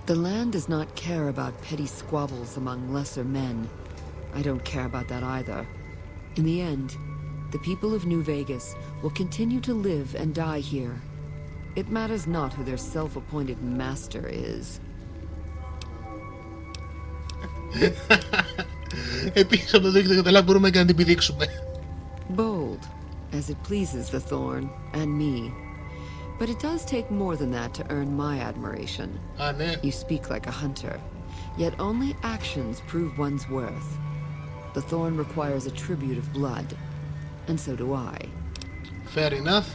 The land does not care about petty squabbles among lesser men. I don't care about that either. In the end, the people of New Vegas will continue to live and die here. It matters not who their self-appointed master is. Επίσης από το 2000 μπορούμε και να την πηδήξουμε. Bold, as it pleases the Thorn and me. But it does take more than that to earn my admiration. Ναι. You speak like a hunter, yet only actions prove one's worth. The Thorn requires a tribute of blood, and so do I. Fair enough.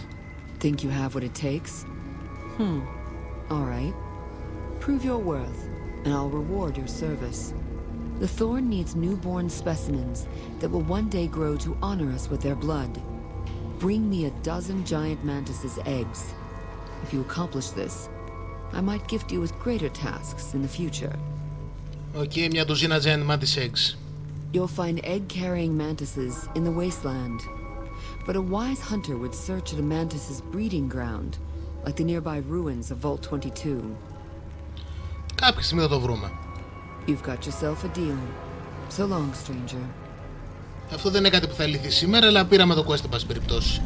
Think you have what it takes? All right. Prove your worth, and I'll reward your service. The Thorn needs newborn specimens that will one day grow to honor us with their blood. Bring me 12 giant mantises' eggs. If you accomplish this, I might gift you with greater tasks in the future. Okay, μια ντουζίνα giant mantis eggs. You'll find egg-carrying mantises in the wasteland. But a wise hunter would search at a mantis's breeding ground, like the nearby ruins of Vault 22. Κάποια στιγμή θα το βρούμε. You've got yourself a deal. So long, stranger. Αυτό δεν είναι κάτι που θα λυθεί σήμερα, αλλά πήραμε το quest εν πάση περιπτώσει.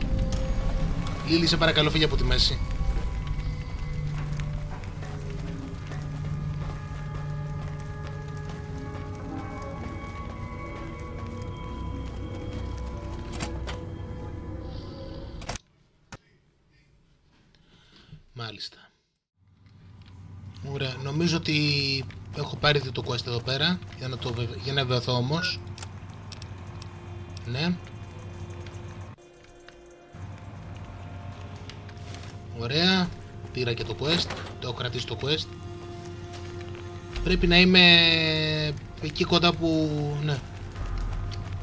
Λίλη, σε παρακαλώ, φύγε από τη μέση. Μάλιστα. Ωραία, νομίζω ότι έχω πάρει το quest εδώ πέρα για να βεβαιωθώ όμως. Ναι. Ωραία, πήρα και το quest, το έχω κρατήσει το quest. Πρέπει να είμαι εκεί κοντά που, ναι,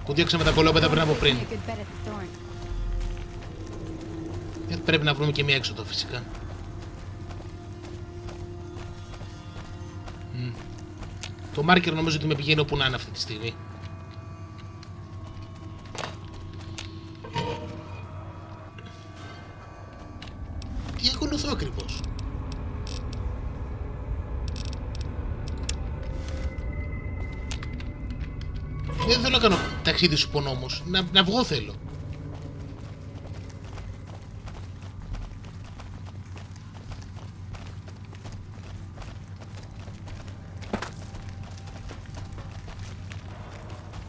που διώξαμε τα κολόπεδα πριν από πριν. Γιατί πρέπει να βρούμε και μία έξοδο φυσικά. Το marker νομίζω ότι με πηγαίνει όπου να είναι αυτή τη στιγμή. Τι ακολουθώ ακριβώς? Δεν θέλω να κάνω ταξίδι σου πονόμους. Να βγω θέλω.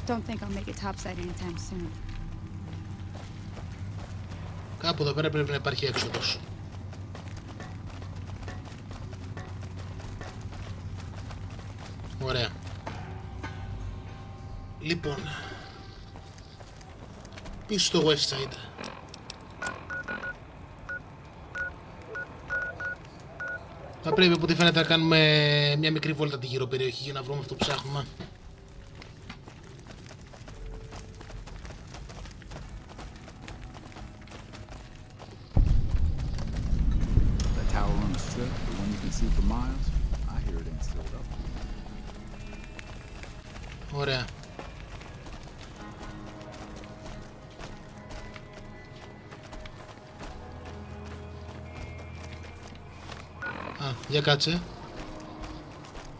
Don't think I'll make it topside anytime soon. Κάπου εδώ πέρα πρέπει να υπάρχει έξοδος. Ωραία. Λοιπόν, πίσω στο west side. Θα πρέπει από ό,τι φαίνεται να κάνουμε μια μικρή βόλτα τη γύρω περιοχή για να βρούμε αυτό που ψάχνουμε. Ωραία. Για κάτσε.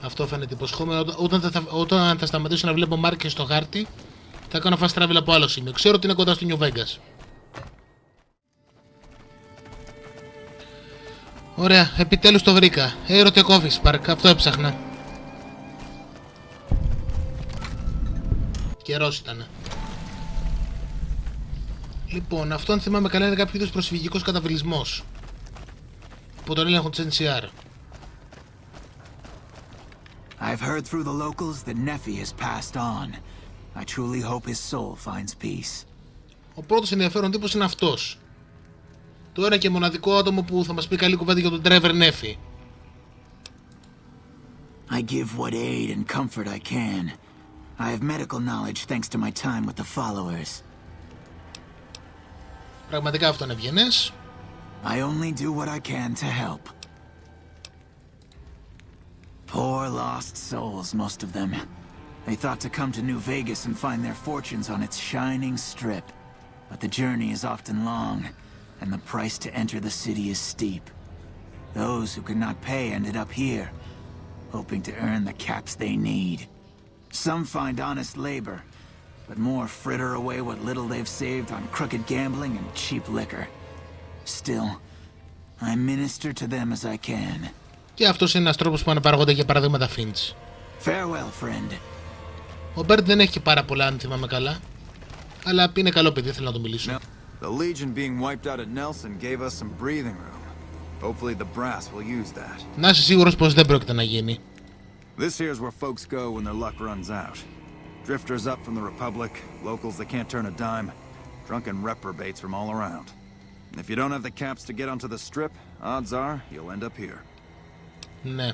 Αυτό φαίνεται υποσχόμενο. Όταν θα σταματήσω να βλέπω μάρκες στο χάρτη, θα κάνω fast travel από άλλο σημείο. Ξέρω ότι είναι κοντά στο New Vegas. Ωραία, επιτέλους το βρήκα. Erotic Office Park, αυτό έψαχνα. Καιρός ήτανε. Λοιπόν, αυτό αν θυμάμαι καλά είναι κάποιο είδους προσφυγικός καταβλισμός. Που τον έλεγχο της NCR. I've heard through the locals that Nephi has passed on. I truly hope his soul finds peace. Ο πρώτος ενδιαφέρον τύπος είναι αυτός. Το ένα και μοναδικό άτομο που θα μας πει καλή κουβέντα για τον Trevor Nephi. I give what aid and comfort I can. I have medical knowledge thanks to my time with the followers. Πραγματικά αυτό είναι ευγενές. I only do what I can to help. Poor lost souls, most of them. They thought to come to New Vegas and find their fortunes on its shining strip. But the journey is often long, and the price to enter the city is steep. Those who could not pay ended up here, hoping to earn the caps they need. Some find honest labor, but more fritter away what little they've saved on crooked gambling and cheap liquor. Still, I minister to them as I can. Και αυτός είναι ένας τρόπος που αναπαραγόνται για παραδείγματα Finch. Farewell, friend. Ο Μπέρντ δεν έχει πάρα πολλά, αν θυμάμαι καλά. Αλλά είναι καλό παιδί, θέλω να το μιλήσω. The Legion being wiped out at Nelson gave us some breathing room. Hopefully the brass will use that. Να είσαι σίγουρος πως δεν πρόκειται να γίνει. This here's where folks go when their luck runs out. Drifters up from the Republic, locals that can't turn a dime, drunken reprobates from all around. If you don't have the caps to get onto the strip, odds are you'll end up here. Ναι.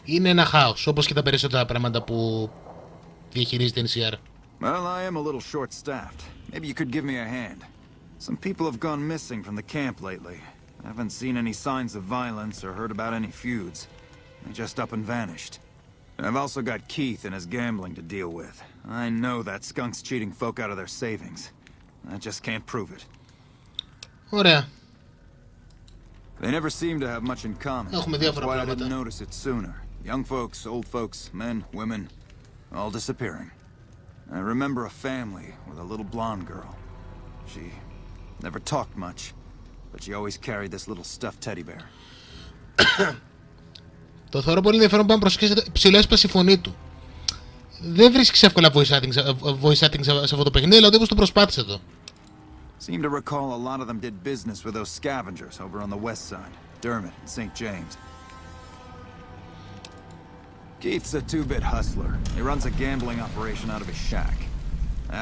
Είναι ένα χάος, όπως και τα περισσότερα πράγματα που διαχειρίζεται η NCR. Well, I am a little short-staffed. Maybe you could give me a hand. Some people have gone missing from the camp lately. I haven't seen any signs of violence or heard about any feuds. They just up and vanished. I've also got Keith and his gambling to deal with. I know that skunk's cheating folk out of their savings. I just can't prove it. Ωραία. They never seem to have much in common. Έχουμε διάφορα That's why I πράγματα. didn't notice it sooner. Young folks, old folks, men, women, all disappearing. I remember a family with a little blonde girl. She never talked much, but she always carried this little stuffed teddy bear. Το θεωρώ πολύ ενδιαφέρον που αν προσέξετε ψηλό έσπασε η φωνή του. Δεν βρίσκεις εύκολα voice acting σε αυτό το παιχνίδι, αλλά ο τύπος το προσπάθησε εδώ. Seem to recall a lot of them did business with those scavengers over on the west side, Dermot and St. James. Keith's a two-bit hustler. He runs a gambling operation out of his shack.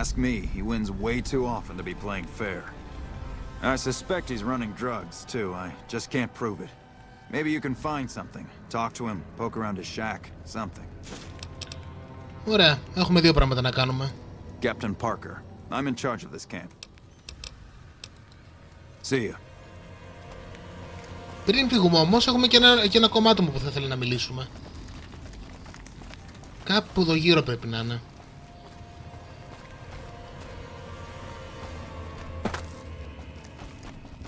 Ask me, he wins way too often to be playing fair. I suspect he's running drugs, too. I just can't prove it. Maybe you can find something. Talk to him, poke around his shack, something. Ωραία, έχουμε δύο πράγματα να κάνουμε. Captain Parker, I'm in charge of this camp. See ya. Πριν φύγουμε όμως, έχουμε και ένα κομμάτι μου που θα ήθελα να μιλήσουμε. Κάπου εδώ γύρω πρέπει να είναι.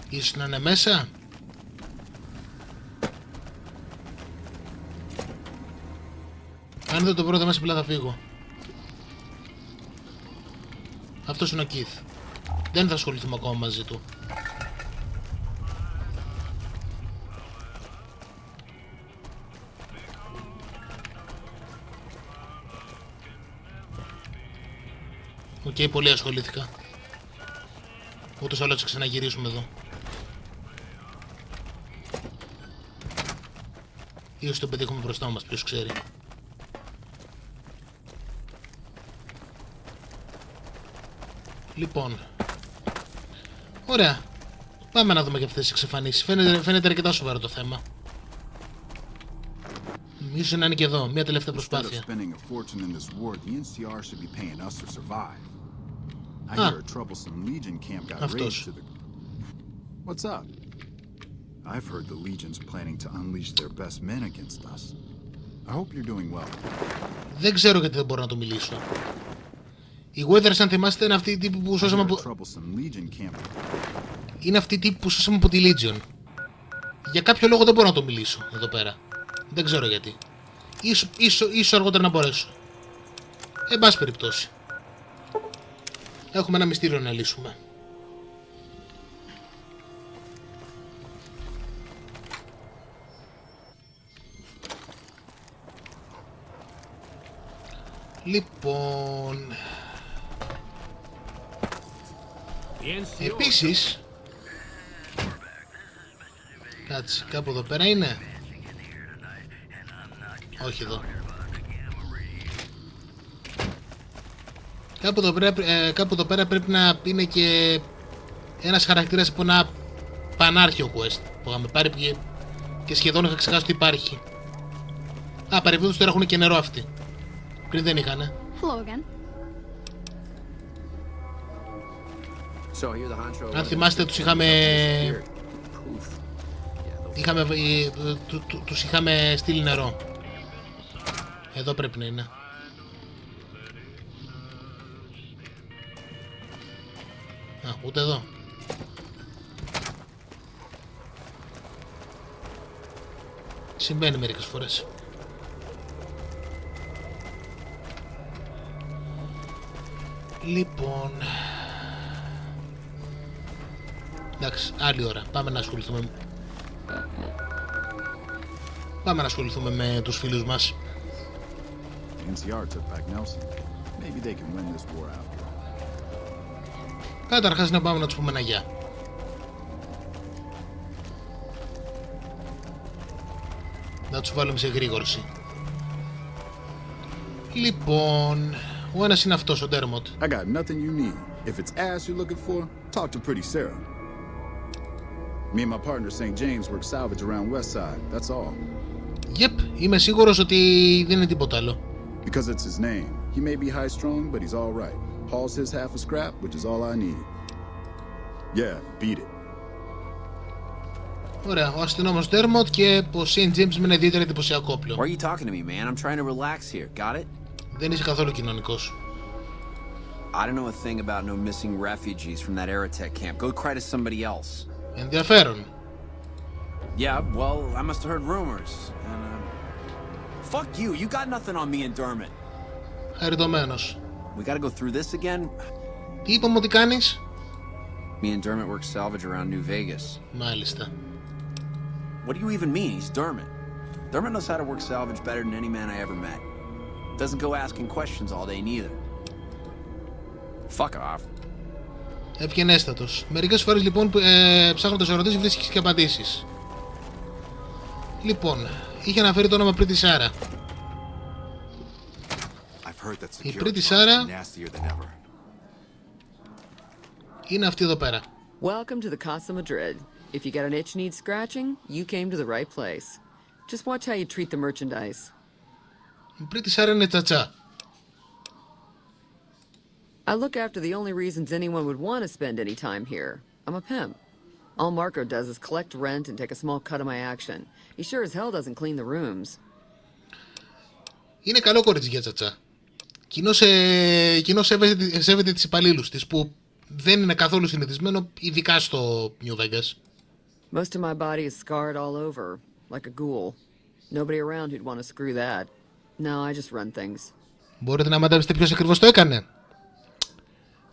Ίσως να είναι μέσα. Αν δεν το βρω, δεν μέσα απλά θα φύγω. Αυτός είναι ο Keith. Δεν θα ασχοληθούμε ακόμα μαζί του. Οκ, πολύ ασχολήθηκα. Ούτως άλλως θα ξαναγυρίσουμε εδώ. Ίσως το πετύχουμε μπροστά μας, ποιος ξέρει. Λοιπόν. Ωραία. Πάμε να δούμε και αυτές τις εξαφανίσεις. Φαίνεται αρκετά σοβαρό το θέμα. Ίσως να είναι και εδώ, μια τελευταία προσπάθεια. Αυτός. What's up? I've heard the Legion's planning to unleash their best men against us. I hope you're doing well. Δεν ξέρω γιατί δεν μπορώ να το μιλήσω. Οι Weathers, αν θυμάστε, είναι αυτοί οι τύποι που σώσαμε από... Είναι αυτοί οι τύποι που σώσαμε από τη Legion. Για κάποιο λόγο δεν μπορώ να το μιλήσω εδώ πέρα. Δεν ξέρω γιατί. Ίσως αργότερα να μπορέσω. Εν πάση περιπτώσει. Έχουμε ένα μυστήριο να λύσουμε. Λοιπόν... Επίσης... Κάτσε, κάπου εδώ πέρα είναι. Όχι εδώ. Κάπου εδώ πέρα πρέπει να είναι και ένας χαρακτήρας από ένα πανάρχιο quest που είχαμε πάρει και σχεδόν είχα ξεχάσει ότι υπάρχει. Α, παρεμπιπτόντως τώρα έχουν και νερό αυτοί. Πριν δεν είχανε. Αν θυμάστε τους τους είχαμε στείλει νερό. Εδώ πρέπει να είναι. Α, ούτε εδώ. Συμβαίνει μερικές φορές. Λοιπόν... Εντάξει, άλλη ώρα. Πάμε να ασχοληθούμε με τους φίλους μας. Καταρχάς να πάμε να τους πούμε ένα γεια. Να τους βάλουμε σε γρήγορση. Λοιπόν... Ο ένας είναι αυτός, ο Dermot. I got nothing you need. If it's ass you're looking for, talk to Pretty Sarah. Me and my partner St. James work salvage around West Side, that's all. Yep, είμαι σίγουρος ότι δεν είναι τίποτα άλλο. Because it's his name. He may be high strung, but he's all right. Hauls his half a scrap, which is all I need. Yeah, beat it. Ωραία, ο αστυνόμος Ντέρμοντ και ο St. James με ένα ιδιαίτερα εντυπωσιακό όπλο. Why are you talking to me, man? I'm trying to relax here. Got it? Δεν είσαι καθόλου κοινωνικός. I don't know a thing about no missing refugees from that Aerotech camp. Go cry to somebody else. Ενδιαφέρον. Yeah, well, I must have heard rumors. And, fuck you. You got nothing on me and Dermot. Χαριτωμένος. We gotta go through this again? Τι είπαμε ότι κάνεις? Me and Dermot work salvage around New Vegas. Μάλιστα. What do you even mean? He's Dermot. Dermot knows how to work salvage better than any man I ever met. Doesn't go asking questions all day neither. Fuck off. Ευγενέστατος. Μερικές φορές λοιπόν ψάχνοντας ερωτήσεις βρίσκεις και απαντήσεις. Λοιπόν, είχε αναφέρει το όνομα Πρίτη Σάρα. Η Πρίτη Σάρα είναι αυτή εδώ πέρα. Welcome to the Casa Madrid. If you got an itch needs scratching, you came to the right place. Just watch how you treat the merchandise. Η Πρίτη Σάρα είναι τσατσά. I look after the only reasons anyone would want to spend any time here. I'm a pimp. All Marco does is collect rent and take a small cut of my action. He sure as hell doesn't clean the rooms. Είναι καλό κορίτσι για τσατσά. Κοινώς σέβεται τις υπαλλήλους της, που δεν είναι καθόλου συνηθισμένο, ειδικά στο New Vegas. Most of my body is scarred all over, like a ghoul. Nobody around who'd want to screw that. No, I just run things. Μπορείτε να μαντέψετε ποιος ακριβώς το έκανε?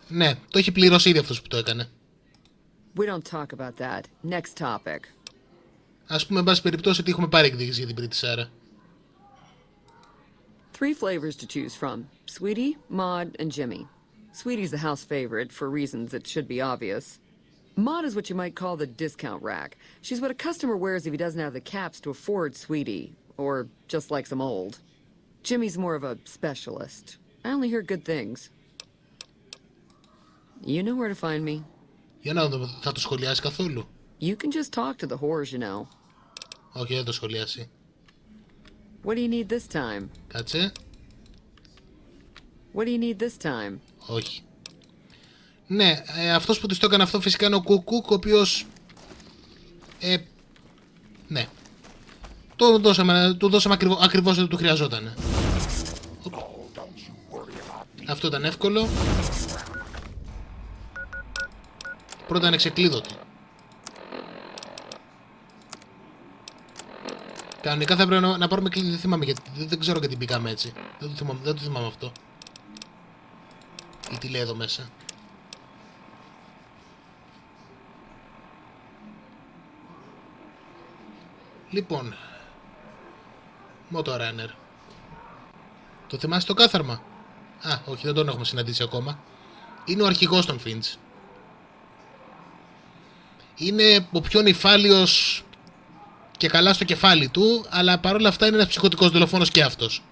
Ναι, το έχει πληρώσει ήδη αυτός που το έκανε. We don't talk about that. Next topic. Ας πούμε, εν πάση περιπτώσει, ότι έχουμε πάρει εκδίκηση για την Πρίτη Σάρα. 3 flavors to choose from. Sweetie, Maud, and Jimmy. Sweetie's the house favorite, for reasons that should be obvious. Maud is what you might call the discount rack. She's what a customer wears if he doesn't have the caps to afford Sweetie, or just likes them old. Jimmy's more of a specialist. I only hear good things. You know where to find me. Για να δούμε, θα το σχολιάσει καθόλου? You can just talk to the whores, you know. Όχι, δεν το σχολιάσει. What do you need this time? Κάτσε. What do you need this time? Όχι. Ναι, αυτός που της το έκανε αυτό φυσικά είναι ο Κουκούκ, ο οποίος... ναι. Του δώσαμε ακριβώς ό,τι του χρειαζόταν. Αυτό ήταν εύκολο. Πρώτα είναι ξεκλείδωτη. Κανονικά θα πρέπει να πάρουμε κλειδί, δεν θυμάμαι γιατί, δεν ξέρω γιατί μπήκαμε έτσι. Δεν το θυμάμαι αυτό. Ή τι λέει εδώ μέσα. Λοιπόν, Motorrunner. Το θυμάσαι το κάθαρμα? Α, όχι, δεν τον έχουμε συναντήσει ακόμα. Είναι ο αρχηγός των Finch. Είναι ο πιο νυφάλιος και καλά στο κεφάλι του, αλλά παρόλα αυτά είναι ένας ψυχοτικός δολοφόνος και αυτός.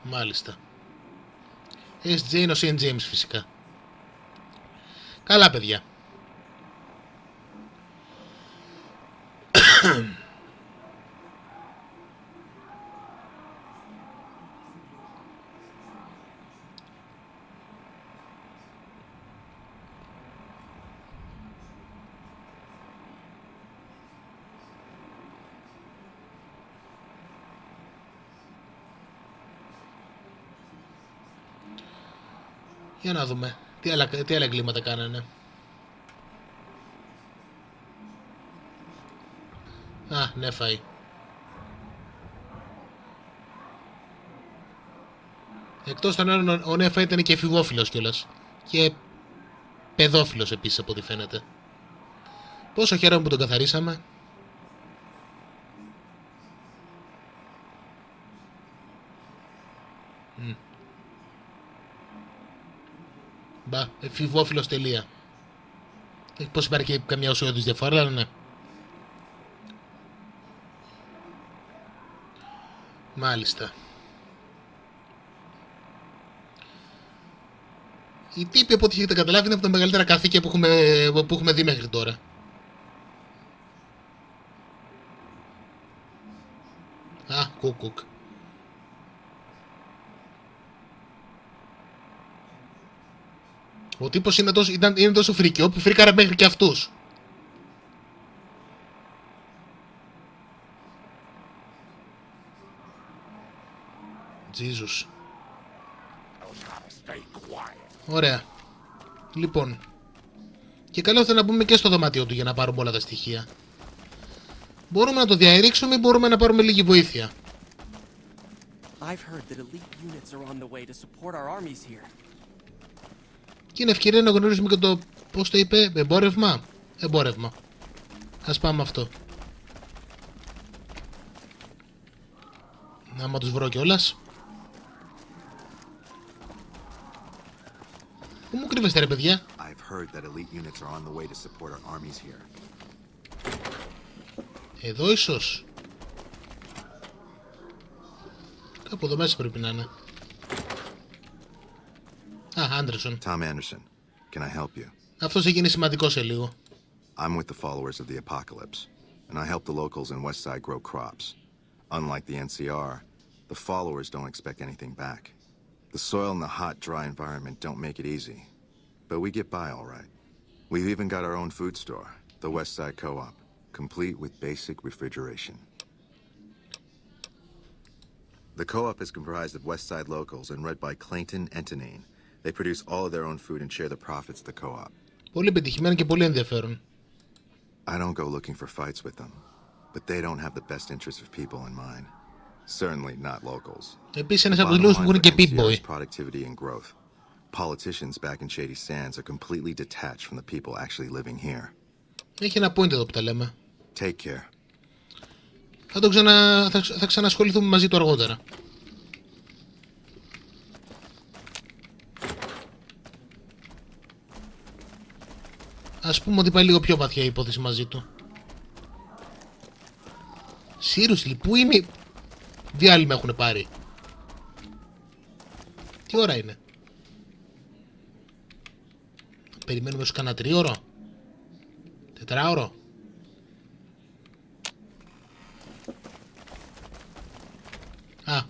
Μάλιστα. SJ είναι ο St. James φυσικά. Καλά παιδιά. Για να δούμε. Τι άλλα εγκλήματα κάνανε. Α, ναι, φάει. Εκτός των άλλων, ο Νέφα ήταν και εφηβόφιλος κιόλας. Και παιδόφιλος επίσης, από ό,τι φαίνεται. Πόσο χαίρομαι που τον καθαρίσαμε. Μπα, εφηβόφιλος τελεία. Πώς υπάρχει και καμιά ουσιώδης διαφορά, αλλά ναι. Μάλιστα. Η τύπη, από ό,τι έχετε καταλάβει, είναι από τα μεγαλύτερα καθήκια που έχουμε δει μέχρι τώρα. Α, κουκ. Ο τύπος είναι τόσο φρικιό που φρίκαρα μέχρι και αυτούς. Jesus. Ωραία. Λοιπόν. Και καλό θα να μπούμε και στο δωμάτιο του για να πάρουμε όλα τα στοιχεία. Μπορούμε να το διαρρήξουμε ή μπορούμε να πάρουμε λίγη βοήθεια. Και είναι ευκαιρία να γνωρίσουμε και το, πώς το είπε, εμπόρευμα. Ας πάμε αυτό. Άμα τους βρω κιόλας. Πού μου κρύβεστε ρε παιδιά? Εδώ ίσως. Κάπου εδώ μέσα πρέπει να είναι. Α, Άντερσον. Tom Anderson. Can I help you? Αυτός θα γίνει σημαντικό σε λίγο. I'm with the followers of the apocalypse, and I help the locals in West Side grow crops. Unlike the NCR, the followers don't expect anything back. The soil and the hot, dry environment don't make it easy, but we get by all right. We've even got our own food store, the West Side Co-op, complete with basic refrigeration. The co-op is comprised of West Side locals and led by Clayton Entenane. They produce all of their own food and share the profits of the co-op. Πολύ πετυχημένο και πολύ ενδιαφέρον. I don't go looking for fights with them, but they don't have the best interests of people in mind. Certainly not locals. Επίσης ένας από τους λόγους που έχουν και Pip-Boy. Productivity and growth. Politicians back in Shady Sands are completely detached from the people actually living here. Έχει ένα point εδώ που τα λέμε. Take care. Θα ξανασχοληθούμε μαζί του αργότερα. Ας πούμε ότι πάει λίγο πιο βαθιά η υπόθεση μαζί του. Seriously, πού είναι? Διάλειμμα έχουν πάρει. Τι ώρα είναι? Περιμένουμε στους κανένα 3ωρο? 4ωρο? Α,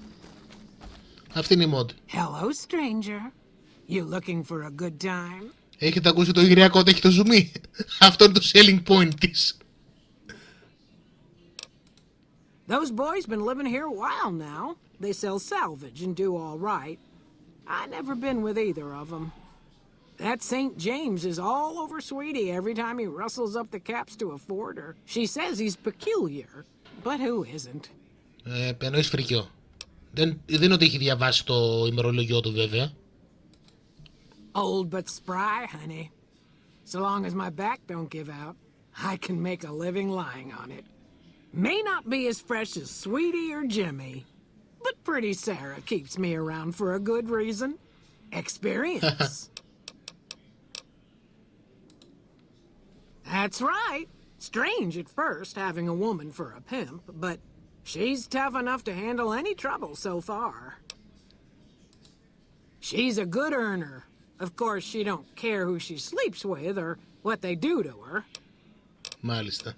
αυτή είναι η mod. Hello, stranger. You looking for a good time? Έχετε ακούσει το υγριακό ότι έχει το zoom? Αυτό είναι το selling point της. Those boys been living here a while now. They sell salvage and do all right. I never been with either of them. That St. James is all over Sweetie every time he rustles up the caps to afford her. She says he's peculiar, but who isn't? Εννοείς φρικιό. Δεν είναι ότι έχει διαβάσει το ημερολόγιο του βέβαια. Old but spry, honey. So long as my back don't give out, I can make a living lying on it. May not be as fresh as Sweetie or Jimmy, but pretty Sarah keeps me around for a good reason. Experience. That's right. Strange at first having a woman for a pimp, but she's tough enough to handle any trouble so far. She's a good earner. Of course, she don't care who she sleeps with or what they do to her. Μάλιστα.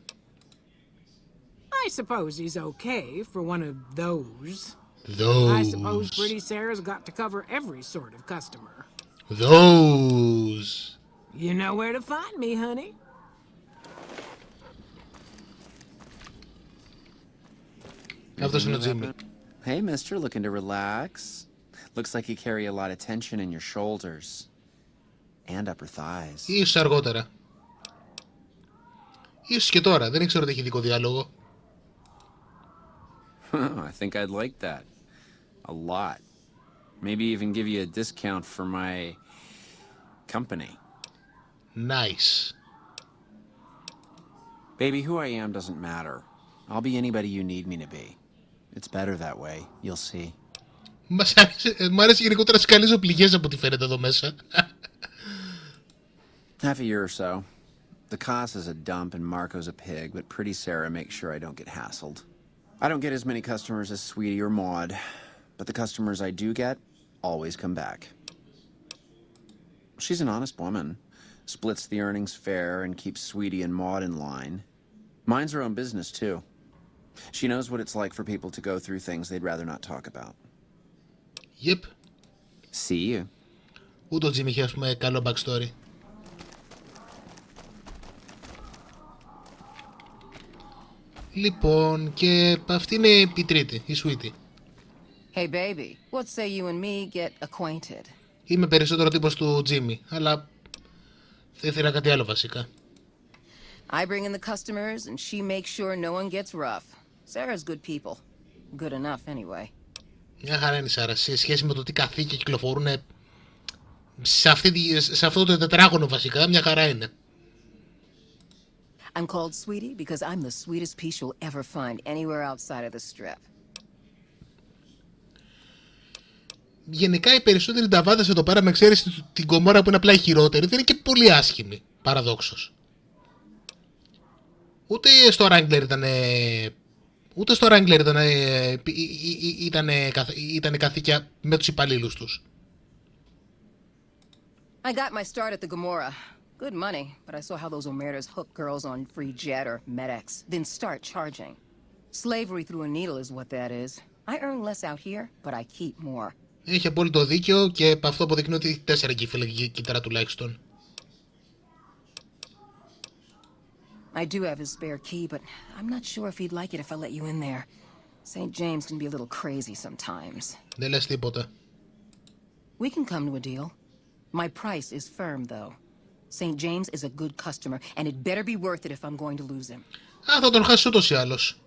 I suppose he's okay for one of those. Those. I suppose Pretty Sarah's got to cover every sort of customer. Those. You know where to find me, honey. Αυτός είναι ο Jimmy. Hey, mister, looking to relax? Looks like you carry a lot of tension in your shoulders. And upper thighs. Ίσως αργότερα. Ίσως και τώρα. Δεν ήξερα ότι έχει δικό διάλογο. I think I'd like that. A lot. Maybe even give you a discount for my company. Nice. Baby, who I am doesn't matter. I'll be anybody you need me to be. It's better that way. You'll see. Μ' αρέσει γενικότερα να σκαλίζω πληγές από ό,τι φαίνεται εδώ μέσα. Half a year or so. The Cos is a dump and Marco's a pig, but Pretty Sarah makes sure I don't get hassled. I don't get as many customers as Sweetie or Maud, but the customers I do get always come back. She's an honest woman, splits the earnings fair and keeps Sweetie and Maud in line. Minds her own business, too. She knows what it's like for people to go through things they'd rather not talk about. Yep. See you. Ούτε ο Jim είχε, ας πούμε, καλό backstory. Λοιπόν, και αυτή είναι η τρίτη, η Sweetie. Hey baby, what say you and me get acquainted? Είμαι περισσότερο τύπος του Jimmy, αλλά θα ήθελα κάτι άλλο βασικά. I bring in the customers and she makes sure no one gets rough. Sarah's good people. Good enough anyway. Μια χαρά είναι η Σάρα, σε σχέση με το τι καθήκια κυκλοφορούν σε αυτό το τετράγωνο βασικά, μια χαρά είναι. I'm called Sweetie because I'm the sweetest piece you'll ever find anywhere outside of the strip. Γενικά οι περισσότεροι ταβάδες εδώ πέρα, με εξαίρεση την Κομόρα που είναι απλά η χειρότερη, δεν είναι και πολύ άσχημη, παραδόξως. Ούτε στο Wrangler ήταν καθήκια με τους υπαλλήλους τους. I got my start at the Gomorrah. Good money, but I saw how those Omertas hook girls on free jet or MedX, then start charging. Slavery through a needle is what that is. I earn less out here, but I keep more. Έχει απόλυτο δίκιο και αυτό αποδεικνύει ότι 4 κύτταρα τουλάχιστον. I do have his spare key, but I'm not sure if he'd like it if I let you in there. St. James can be a little crazy sometimes. Δεν λες τίποτα. We can come to a deal. My price is firm, though. St. James is a good customer, and it better be worth it if I'm going to lose him. Α, θα τον χάσεις ούτως ή άλλως.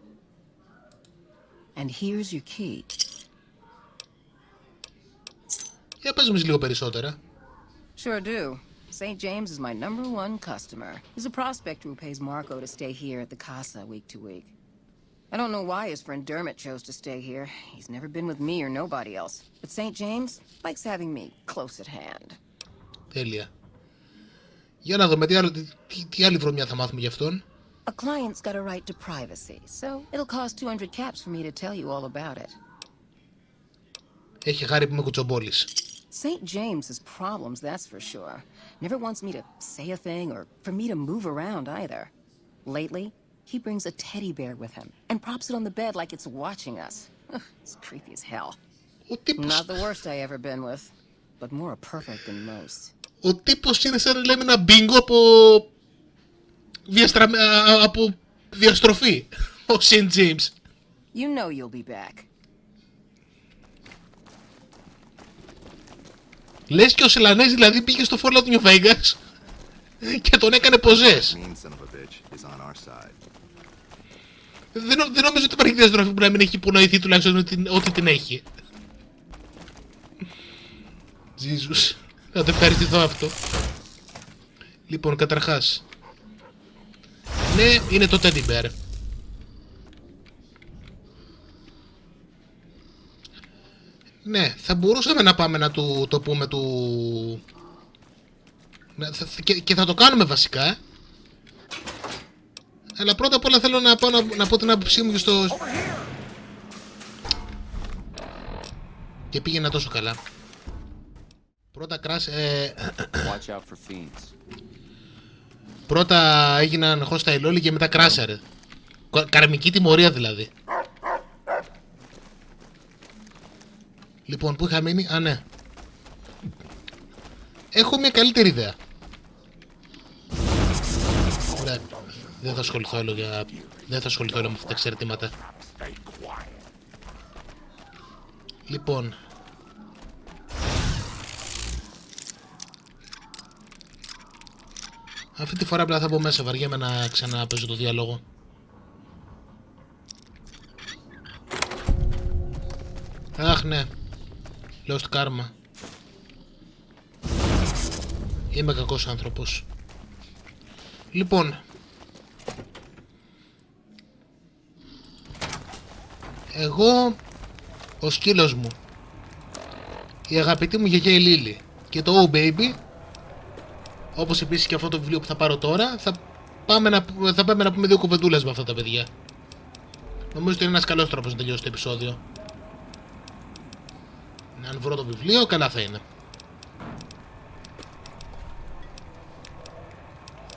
And here's your key. Για πες μας λίγο περισσότερα. Sure do. St. James is my #1 customer. He's a prospector who pays Marco to stay here at the casa week to week. I don't know why his friend Dermot chose to stay here. He's never been with me or nobody else. But St. James likes having me close at hand. Τέλεια. Για να δούμε τι άλλη βρωμιά θα μάθουμε γι' αυτόν. A client's got a right to privacy, so it'll cost 200 caps for me to tell you all about it. Έχει χάρη που είμαι κουτσομπόλης. St. James has problems, that's for sure. Never wants me to say a thing or for me to move around either. Lately, he brings a teddy bear with him and props it on the bed like it's watching us. It's creepy as hell. Not the worst I ever been with, but more perfect than most. Ο τύπος είναι σαν να λέμε ένα μπίνγκο από διαστροφή. Ο St. James. You know you'll be back. Λες και ο Σελανές δηλαδή πήγε στο Fallout New Vegas και τον έκανε ποζές. Δεν νομίζω ότι υπάρχει διαστροφή που να μην έχει υπονοηθεί τουλάχιστον ότι την έχει. Jesus. Θα το ευχαριστηθώ αυτό. Λοιπόν, καταρχάς. Ναι, είναι το Teddy Bear. Ναι, θα μπορούσαμε να πάμε να του το πούμε του... Και θα το κάνουμε βασικά. Αλλά πρώτα απ' όλα θέλω να πω την άποψή μου και στο... Και πήγαινα τόσο καλά. Πρώτα Πρώτα έγιναν hostile όλοι και μετά κράσαρε. Καρμική τιμωρία δηλαδή. Λοιπόν, πού είχα μείνει? Α, ναι. Έχω μια καλύτερη ιδέα. Ωραία. Δεν θα ασχοληθώ άλλο με αυτά τα εξαρτήματα. Λοιπόν. Αυτή τη φορά απλά θα μπω μέσα, βαριέμαι να ξαναπαίζω το διάλογο. Αχ, ναι. Λέω στο κάρμα. Είμαι κακός άνθρωπος. Λοιπόν. Εγώ, ο σκύλος μου, η αγαπητή μου γιαγιά η Λίλη και το Oh Baby, όπως επίσης και αυτό το βιβλίο που θα πάρω τώρα, θα πάμε να πούμε δύο κουβεντούλες με αυτά τα παιδιά. Νομίζω ότι είναι ένας καλός τρόπος να τελειώσει το επεισόδιο. Αν βρω το βιβλίο, καλά θα είναι.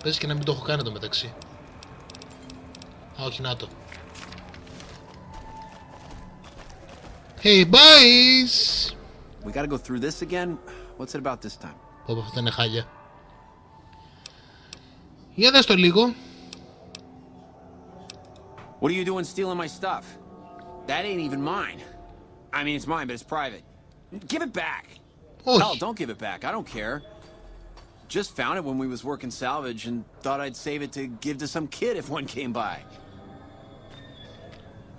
Πες και να μην το έχω κάνει το μεταξύ. Α, όχι, να το. Hey, boys! We gotta go through this again? What's it about this time? Πω, αυτό είναι χάλια. Για δες το λίγο. What are you doing stealing my stuff? That ain't even mine. I mean, it's mine, but it's private. Give it back. Όχι. Hell, don't give it back. I don't care. Just found it when we was working salvage and thought I'd save it to give to some kid if one came by.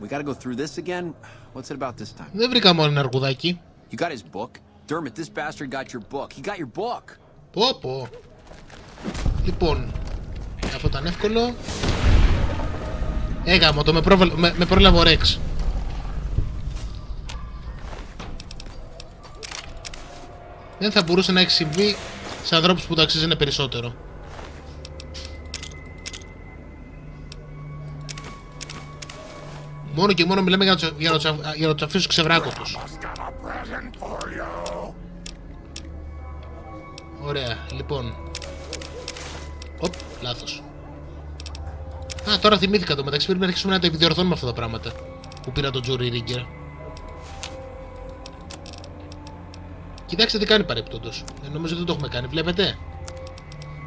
We gotta go through this again? What's it about this time? Δεν βρήκα μόνο ένα αρκουδάκι. You got his book? Dermot, this bastard got your book. He got your book. Πω. Λοιπόν, αυτό ήταν εύκολο. Έγαμο το, με πρόλαβε ο Ρεξ. Δεν θα μπορούσε να έχει συμβεί σε ανθρώπους που το αξίζουν περισσότερο. Μόνο και μόνο μιλάμε για να τους αφήσεις ξεβράκωτους. Ωραία, λοιπόν. Οπ, λάθος. Α, τώρα θυμήθηκα το μεταξύ. Πρέπει να αρχίσουμε να τα επιδιορθώνουμε αυτά τα πράγματα που πήρα τον Τζούρι Ρίγκερ. Κοιτάξτε τι κάνει παρεπτόντως. Νομίζω ότι δεν το έχουμε κάνει, βλέπετε.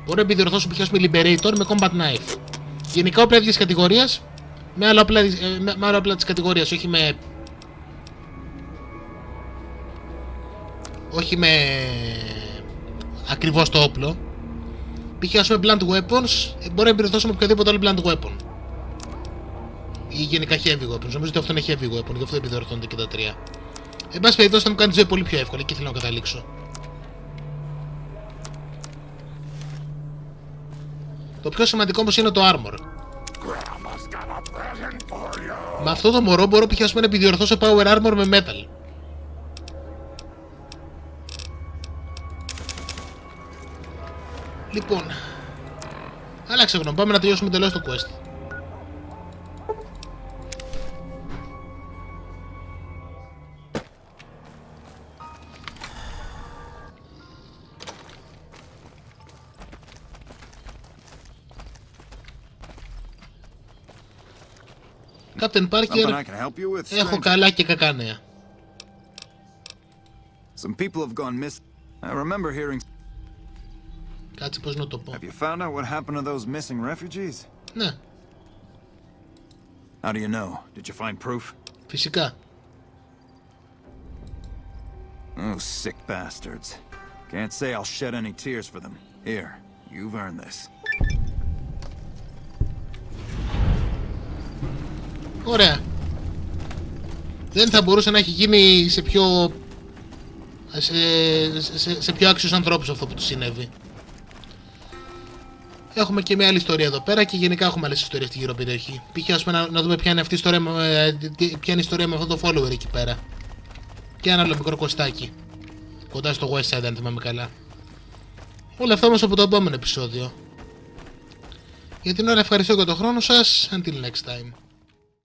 Μπορώ να επιδιορθώσω π.χ. με Liberator με Combat Knife. Γενικά όπλα ίδιας κατηγορίας με άλλα όπλα της κατηγορίας, όχι με ακριβώς το όπλο. Π.χ. ας πούμε blunt weapons, μπορώ να επιδιορθώσω με οποιοδήποτε άλλο blunt weapon. Ή γενικά heavy weapons. Νομίζω ότι αυτό είναι heavy weapon, γι' αυτό επιδιορθώνονται και τα τρία. Εν πάση περιπτώσει θα μου κάνει τη ζωή πολύ πιο εύκολη, εκεί θέλω να καταλήξω. Το πιο σημαντικό όμως είναι το armor. Με αυτό το μωρό μπορώ π.χ. να επιδιορθώσω power armor με metal. Λοιπόν, άλλαξε γνώμη, πάμε να τελειώσουμε τελώς το quest. Captain Parker, έχω καλά και κακά νέα. Some people have gone missing. I remember hearing. Κάτσε πώς να το πω. Have you found out what happened to those missing refugees? Ναι. How do you know? Did you find proof? Φυσικά. Oh, sick bastards. Can't say I'll shed any tears for them. Here, you've earned this. Ωραία. Δεν θα μπορούσε να έχει γίνει σε πιο πιο άξιους ανθρώπους αυτό που του συνέβη. Έχουμε και μια άλλη ιστορία εδώ πέρα και γενικά έχουμε άλλες ιστορίες στη γύρω περιοχή. Π.χ. ας πούμε να δούμε ποια είναι αυτή η ιστορία, ποια είναι η ιστορία με αυτό το follower εκεί πέρα. Και ένα άλλο μικρό κοστάκι κοντά στο West Side, αν θυμάμαι καλά. Όλα αυτά όμως από το επόμενο επεισόδιο. Για την ώρα ευχαριστώ για τον χρόνο σας. Until next time.